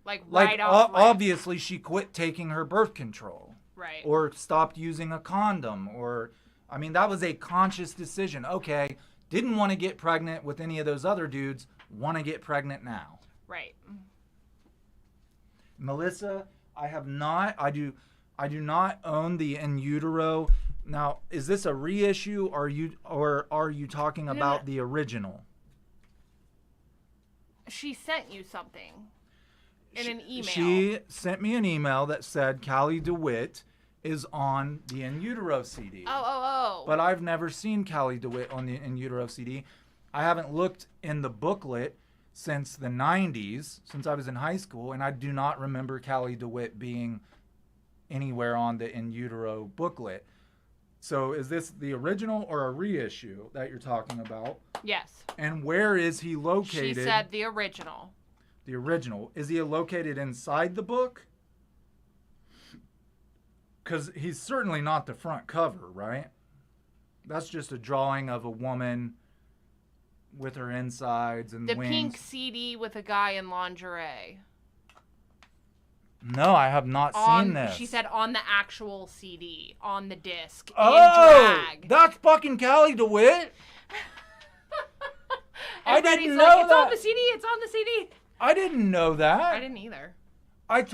Like right off. Obviously, she quit taking her birth control. Right. Or stopped using a condom. Or, I mean, that was a conscious decision. Okay, didn't want to get pregnant with any of those other dudes. Want to get pregnant now. Right. Melissa, I I do not own the In Utero. Now, is this a reissue, or are you talking about the original? She sent you something in an email. She sent me an email that said Callie DeWitt is on the In Utero CD. Oh. But I've never seen Callie DeWitt on the In Utero CD. I haven't looked in the booklet since the 90s, since I was in high school, and I do not remember Callie DeWitt being anywhere on the In Utero booklet. So is this the original or a reissue that you're talking about? Yes. And where is he located? She said the original. The original. Is he located inside the book? Because he's certainly not the front cover, right? That's just a drawing of a woman with her insides and the wings. Pink CD with a guy in lingerie. No, I have not seen this. She said on the actual CD, on the disc, in drag. drag. That's fucking Callie DeWitt. I didn't know that. It's that. on the CD. It's on the CD. I didn't know that. I didn't either. I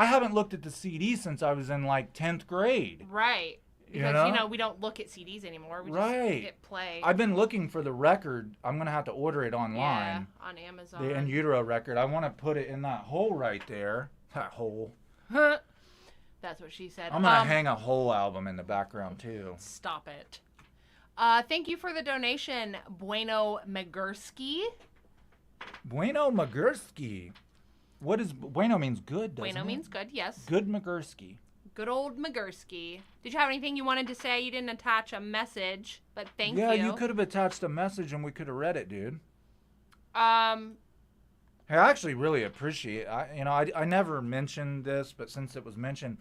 haven't looked at the CD since I was in like 10th grade. Right. Because, we don't look at CDs anymore. We just hit play. I've been looking for the record. I'm going to have to order it online. Yeah, on Amazon. The In Utero record. I want to put it in that hole right there. That hole. That's what she said. I'm going to hang a whole album in the background, too. Stop it. Thank you for the donation, Bueno Magursky. Bueno Magursky. What is... Bueno means good, doesn't it? Bueno means good, yes. Good Magursky. Good old Magursky. Did you have anything you wanted to say? You didn't attach a message, but thank you. Yeah, you could have attached a message and we could have read it, dude. Hey, I actually really appreciate it. I never mentioned this, but since it was mentioned,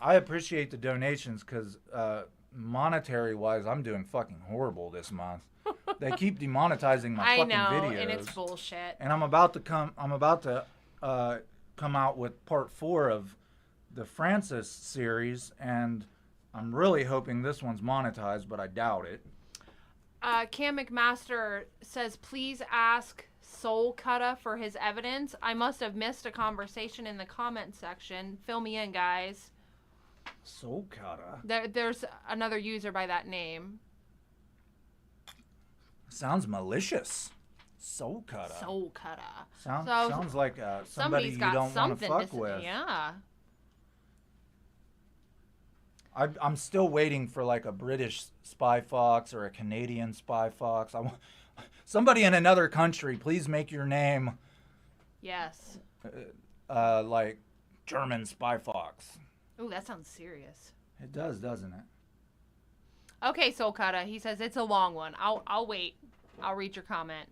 I appreciate the donations because monetary-wise, I'm doing fucking horrible this month. They keep demonetizing my fucking videos. And it's bullshit. And I'm about to come out with part 4 of the Francis series, and I'm really hoping this one's monetized, but I doubt it. Cam McMaster says, please ask Soul Cutta for his evidence. I must have missed a conversation in the comment section. Fill me in, guys. Soul Cutta? There's another user by that name. Sounds malicious. Soul Cutta. Soul Cutta. Sounds like somebody you don't want to fuck with. Yeah. I'm still waiting for like a British Spy Fox or a Canadian Spy Fox. Somebody in another country, please make your name. Yes. Like German Spy Fox. Ooh, that sounds serious. It does, doesn't it? Okay, Soul Cutta. He says it's a long one. I'll wait. I'll read your comment.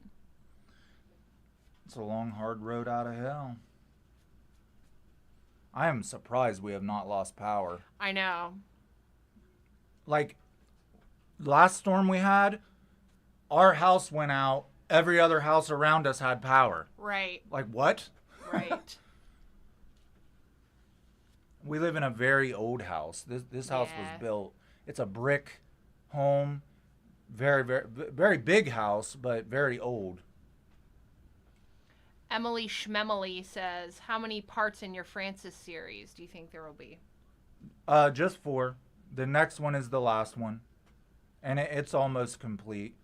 It's a long, hard road out of hell. I am surprised we have not lost power. I know. Like, last storm we had, our house went out. Every other house around us had power. Right. Like, what? Right. We live in a very old house. This house was built. It's a brick home. Very, very, very big house, but very old. Emily Schmemily says, how many parts in your Francis series do you think there will be? Just 4. The next one is the last one. And it's almost complete.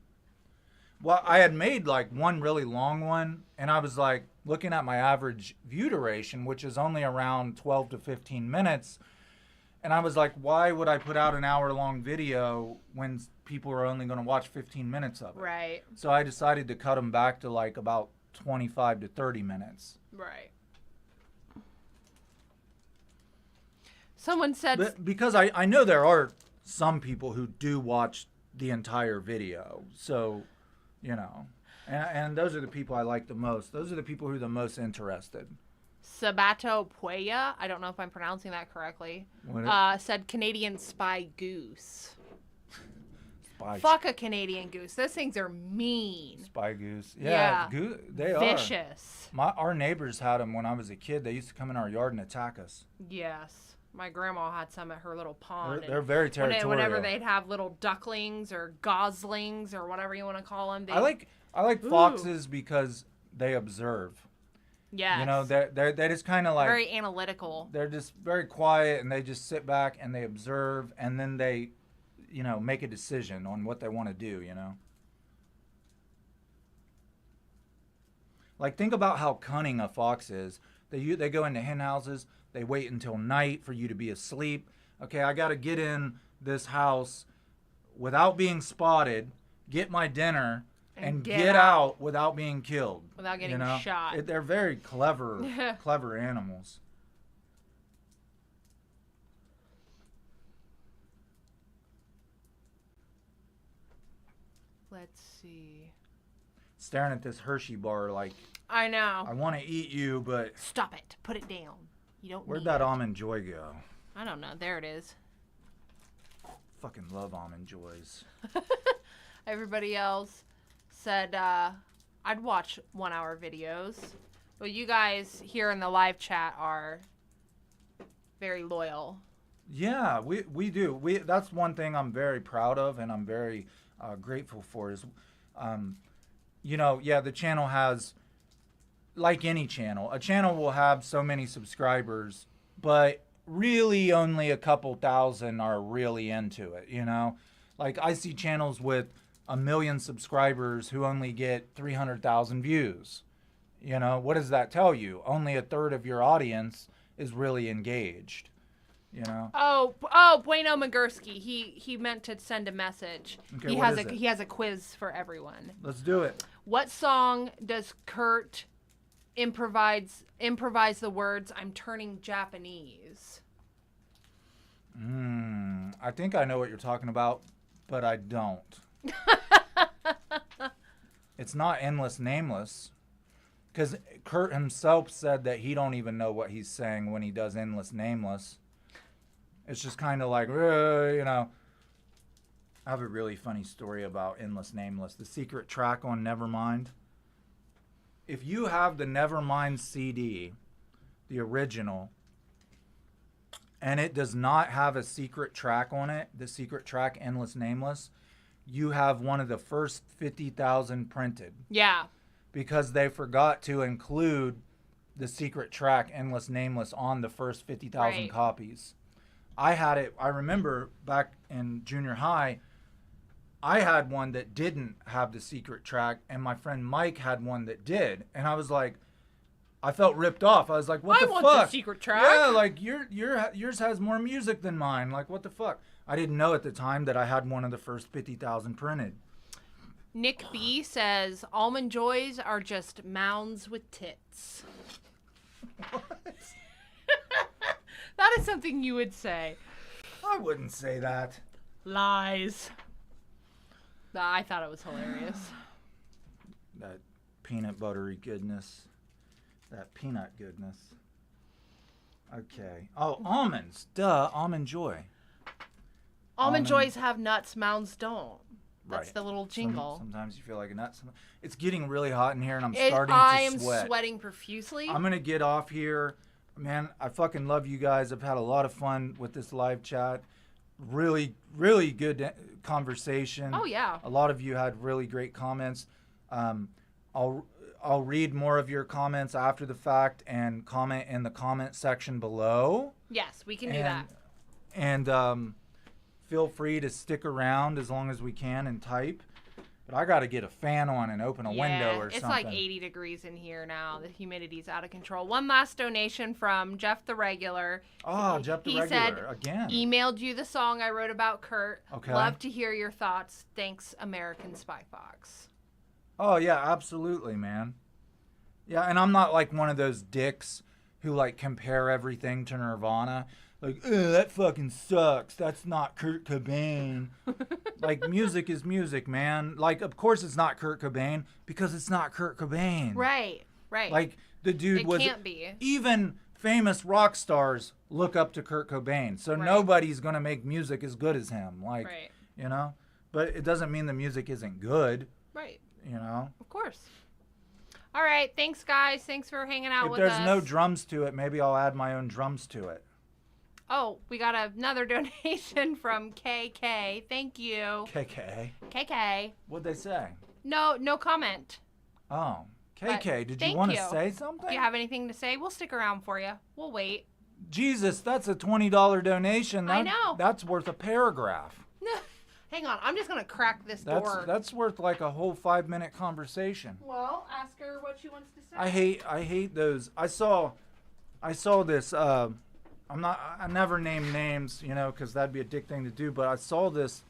Well, I had made like one really long one, and I was like looking at my average view duration, which is only around 12 to 15 minutes. And I was like, why would I put out an hour-long video when people are only going to watch 15 minutes of it? Right. So I decided to cut them back to like about 25 to 30 minutes. Right. Someone said... Because I know there are some people who do watch the entire video. So, and those are the people I like the most. Those are the people who are the most interested. Sabato Puella, I don't know if I'm pronouncing that correctly, said Canadian Spy Goose. Fuck a Canadian goose. Those things are mean. Spy goose. Yeah. They are. Vicious. Our neighbors had them when I was a kid. They used to come in our yard and attack us. Yes. My grandma had some at her little pond. They're very territorial. Whenever they'd have little ducklings or goslings or whatever you want to call them. I like foxes because they observe. Yes. You know, they're just kind of like very analytical. They're just very quiet, and they just sit back and they observe, and then they, you know, make a decision on what they want to do. You know. Like, think about how cunning a fox is. They go into hen houses. They wait until night for you to be asleep. Okay, I got to get in this house without being spotted, get my dinner, and get out without being killed. Without getting shot. They're very clever, clever animals. Let's see. Staring at this Hershey bar like, I know. I want to eat you, but... Stop it. Put it down. You don't Where'd need that it. Almond Joy go? I don't know. There it is. Fucking love Almond Joys. Everybody else said I'd watch 1 hour videos. But you guys here in the live chat are very loyal. Yeah, we do. That's one thing I'm very proud of, and I'm very grateful for is, you know, yeah, the channel has, like any channel, a channel will have so many subscribers, but really only a couple thousand are really into it, you know? Like, I see channels with 1 million subscribers who only get 300,000 views. You know, what does that tell you? Only a third of your audience is really engaged, you know? Oh, Bueno Magursky. He meant to send a message. Okay, He what has is it? he has a quiz for everyone. Let's do it. What song does Kurt improvise the words "I'm turning Japanese"? I think I know what you're talking about, but I don't. It's not Endless Nameless, because Kurt himself said that he don't even know what he's saying when he does Endless Nameless. It's just kind of like, you know. I have a really funny story about Endless Nameless, the secret track on Nevermind. If you have the Nevermind CD, the original, and it does not have a secret track on it, the secret track Endless Nameless, you have one of the first 50,000 printed. Yeah. Because they forgot to include the secret track Endless Nameless on the first 50,000 copies. I had it, I remember back in junior high, I had one that didn't have the secret track, and my friend Mike had one that did. And I was like, I felt ripped off. I was like, what the fuck? I want the secret track. Yeah, like yours has more music than mine. Like, what the fuck? I didn't know at the time that I had one of the first 50,000 printed. Nick B says, Almond Joys are just mounds with tits. What? That is something you would say. I wouldn't say that. Lies. I thought it was hilarious. That peanut buttery goodness. That peanut goodness. Okay. Oh, almonds. Duh, Almond Joy. Almond Joys have nuts, mounds don't. That's Right. the little jingle. Sometimes you feel like a nut. It's getting really hot in here, and I'm starting to sweat. I am sweating profusely. I'm going to get off here. Man, I fucking love you guys. I've had a lot of fun with this live chat. Really, really good conversation. Oh, yeah. A lot of you had really great comments. I'll read more of your comments after the fact and comment in the comment section below. Yes, we can do that. And feel free to stick around as long as we can and type. But I got to get a fan on and open a window or something. It's like 80 degrees in here now. The humidity's out of control. One last donation from Jeff the Regular. Oh, Jeff the Regular, said, again. Emailed you the song I wrote about Kurt. Okay. Love to hear your thoughts. Thanks, American Spy Fox. Oh, yeah, absolutely, man. Yeah, and I'm not like one of those dicks who like compare everything to Nirvana. Like, that fucking sucks. That's not Kurt Cobain. Like, music is music, man. Like, of course it's not Kurt Cobain because it's not Kurt Cobain. Right. Like, the dude was... It can't be. Even famous rock stars look up to Kurt Cobain. So nobody's going to make music as good as him. Like, you know? But it doesn't mean the music isn't good. Right. You know? Of course. All right. Thanks, guys. Thanks for hanging out with us. If there's no drums to it, maybe I'll add my own drums to it. Oh, we got another donation from KK. Thank you. KK. KK. What'd they say? No comment. Oh. KK, did you thank want to you. say something? Do you have anything to say? We'll stick around for you. We'll wait. Jesus, that's a $20 donation. I know. That's worth a paragraph. Hang on. I'm just going to crack this door. That's worth like a whole 5-minute conversation. Well, ask her what she wants to say. I hate those. I saw this. I never name names, because that'd be a dick thing to do. But I saw this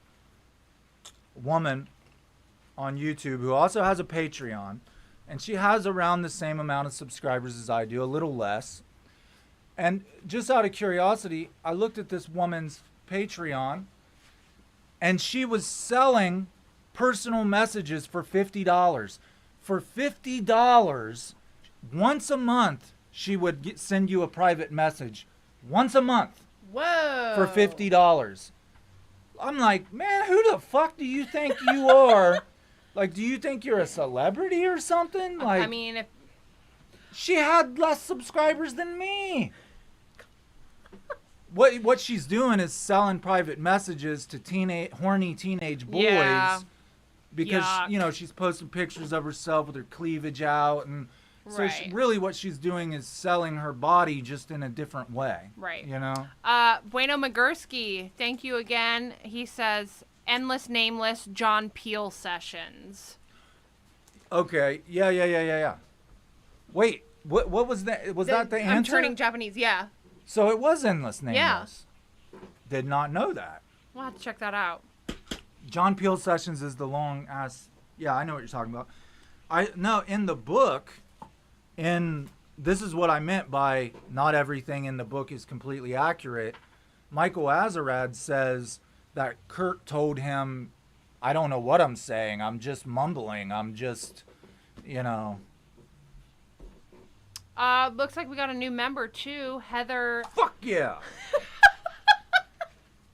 woman on YouTube who also has a Patreon, and she has around the same amount of subscribers as I do, a little less. And just out of curiosity, I looked at this woman's Patreon, and she was selling personal messages for $50. For $50, once a month, she would send you a private message. Once a month. Whoa. For $50. I'm like, man, who the fuck do you think you are? Like, do you think you're a celebrity or something? Like, I mean, if she had less subscribers than me. What she's doing is selling private messages to horny teenage boys. Yeah. Because, Yuck. she's posting pictures of herself with her cleavage out. And so Right. really what she's doing is selling her body just in a different way. Right. Bueno Magursky, thank you again. He says, endless, nameless John Peel sessions. Okay. Yeah. Wait, what was that? Was that the answer? I'm turning Japanese, yeah. So it was endless, nameless. Yeah. Did not know that. We'll have to check that out. John Peel Sessions is the long ass. Yeah, I know what you're talking about. In the book, this is what I meant by not everything in the book is completely accurate. Michael Azarad says that Kurt told him, I don't know what I'm saying. I'm just mumbling. I'm just, Looks like we got a new member too, Heather. Fuck yeah.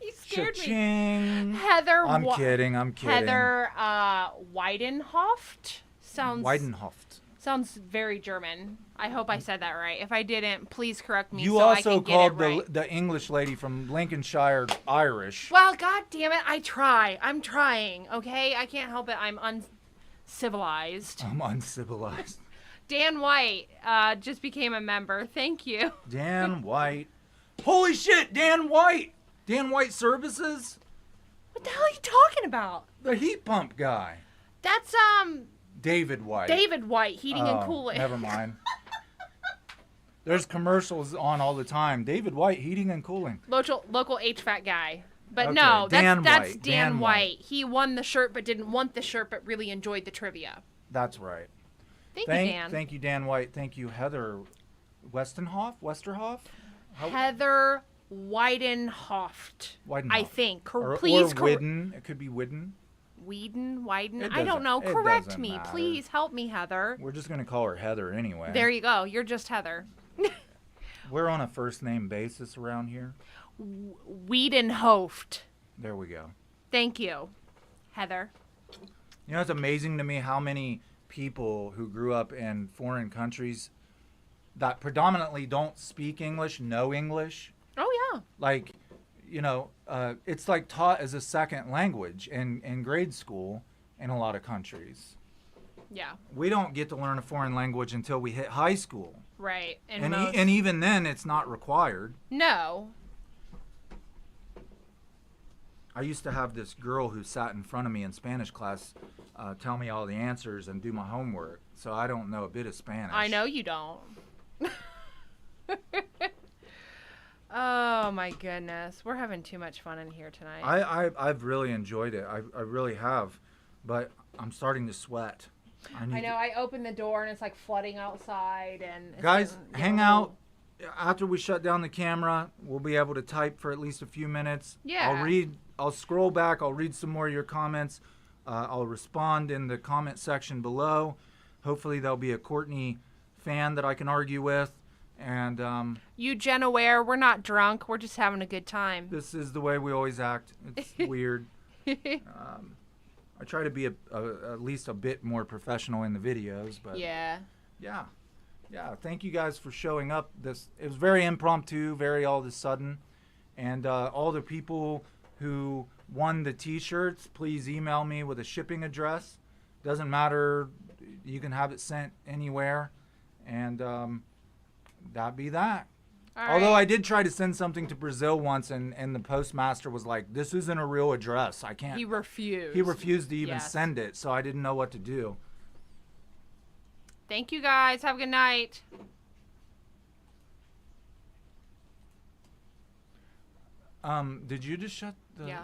You scared Cha-ching. me. Heather. I'm kidding. Heather Weidenhoft sounds very German. I hope I said that right. If I didn't, please correct me. You so also I can called get it right. the English lady from Lincolnshire Irish. Well, god damn it, I try. I'm trying. Okay, I can't help it. I'm uncivilized. I'm uncivilized. Dan White just became a member. Thank you. Dan White. Holy shit, Dan White. Dan White Services? What the hell are you talking about? The heat pump guy. That's David White. David White, heating and cooling. Never mind. There's commercials on all the time. David White, heating and cooling. Local HVAC guy. But Okay, no, Dan that's White. Dan Dan White. He won the shirt but didn't want the shirt but really enjoyed the trivia. That's right. Thank you, Dan. Thank you, Dan White. Thank you, Heather Westerhoff? Heather Weidenhoft. I think. Or Please Widden. It could be Widden. Weiden. It I don't know. doesn't- it Correct doesn't me. matter. Please help me, Heather. We're just going to call her Heather anyway. There you go. You're just Heather. We're on a first name basis around here. Weidenhoft. There we go. Thank you, Heather. It's amazing to me how many people who grew up in foreign countries that predominantly don't speak English know English. Oh, yeah. Like, it's like taught as a second language in grade school in a lot of countries. Yeah. We don't get to learn a foreign language until we hit high school. Right. And even then, it's not required. No. I used to have this girl who sat in front of me in Spanish class tell me all the answers and do my homework. So I don't know a bit of Spanish. I know you don't. Oh, my goodness. We're having too much fun in here tonight. I've really enjoyed it. I really have. But I'm starting to sweat. I know. I opened the door and it's like flooding outside. And guys, hang out. After we shut down the camera, we'll be able to type for at least a few minutes. Yeah. I'll scroll back. I'll read some more of your comments. I'll respond in the comment section below. Hopefully there'll be a Courtney fan that I can argue with. And you, Jen, aware, we're not drunk. We're just having a good time. This is the way we always act. It's weird. I try to be at least a bit more professional in the videos, but yeah. Thank you guys for showing up. It was very impromptu, very all of a sudden, and all the people who won the T-shirts, please email me with a shipping address. Doesn't matter you can have it sent anywhere, and that'd be that. All Although right. I did try to send something to Brazil once, and the postmaster was like, "This isn't a real address. I can't." He refused. He refused to even Yes. send it, so I didn't know what to do. Thank you guys. Have a good night. Did you just shut the? Yeah.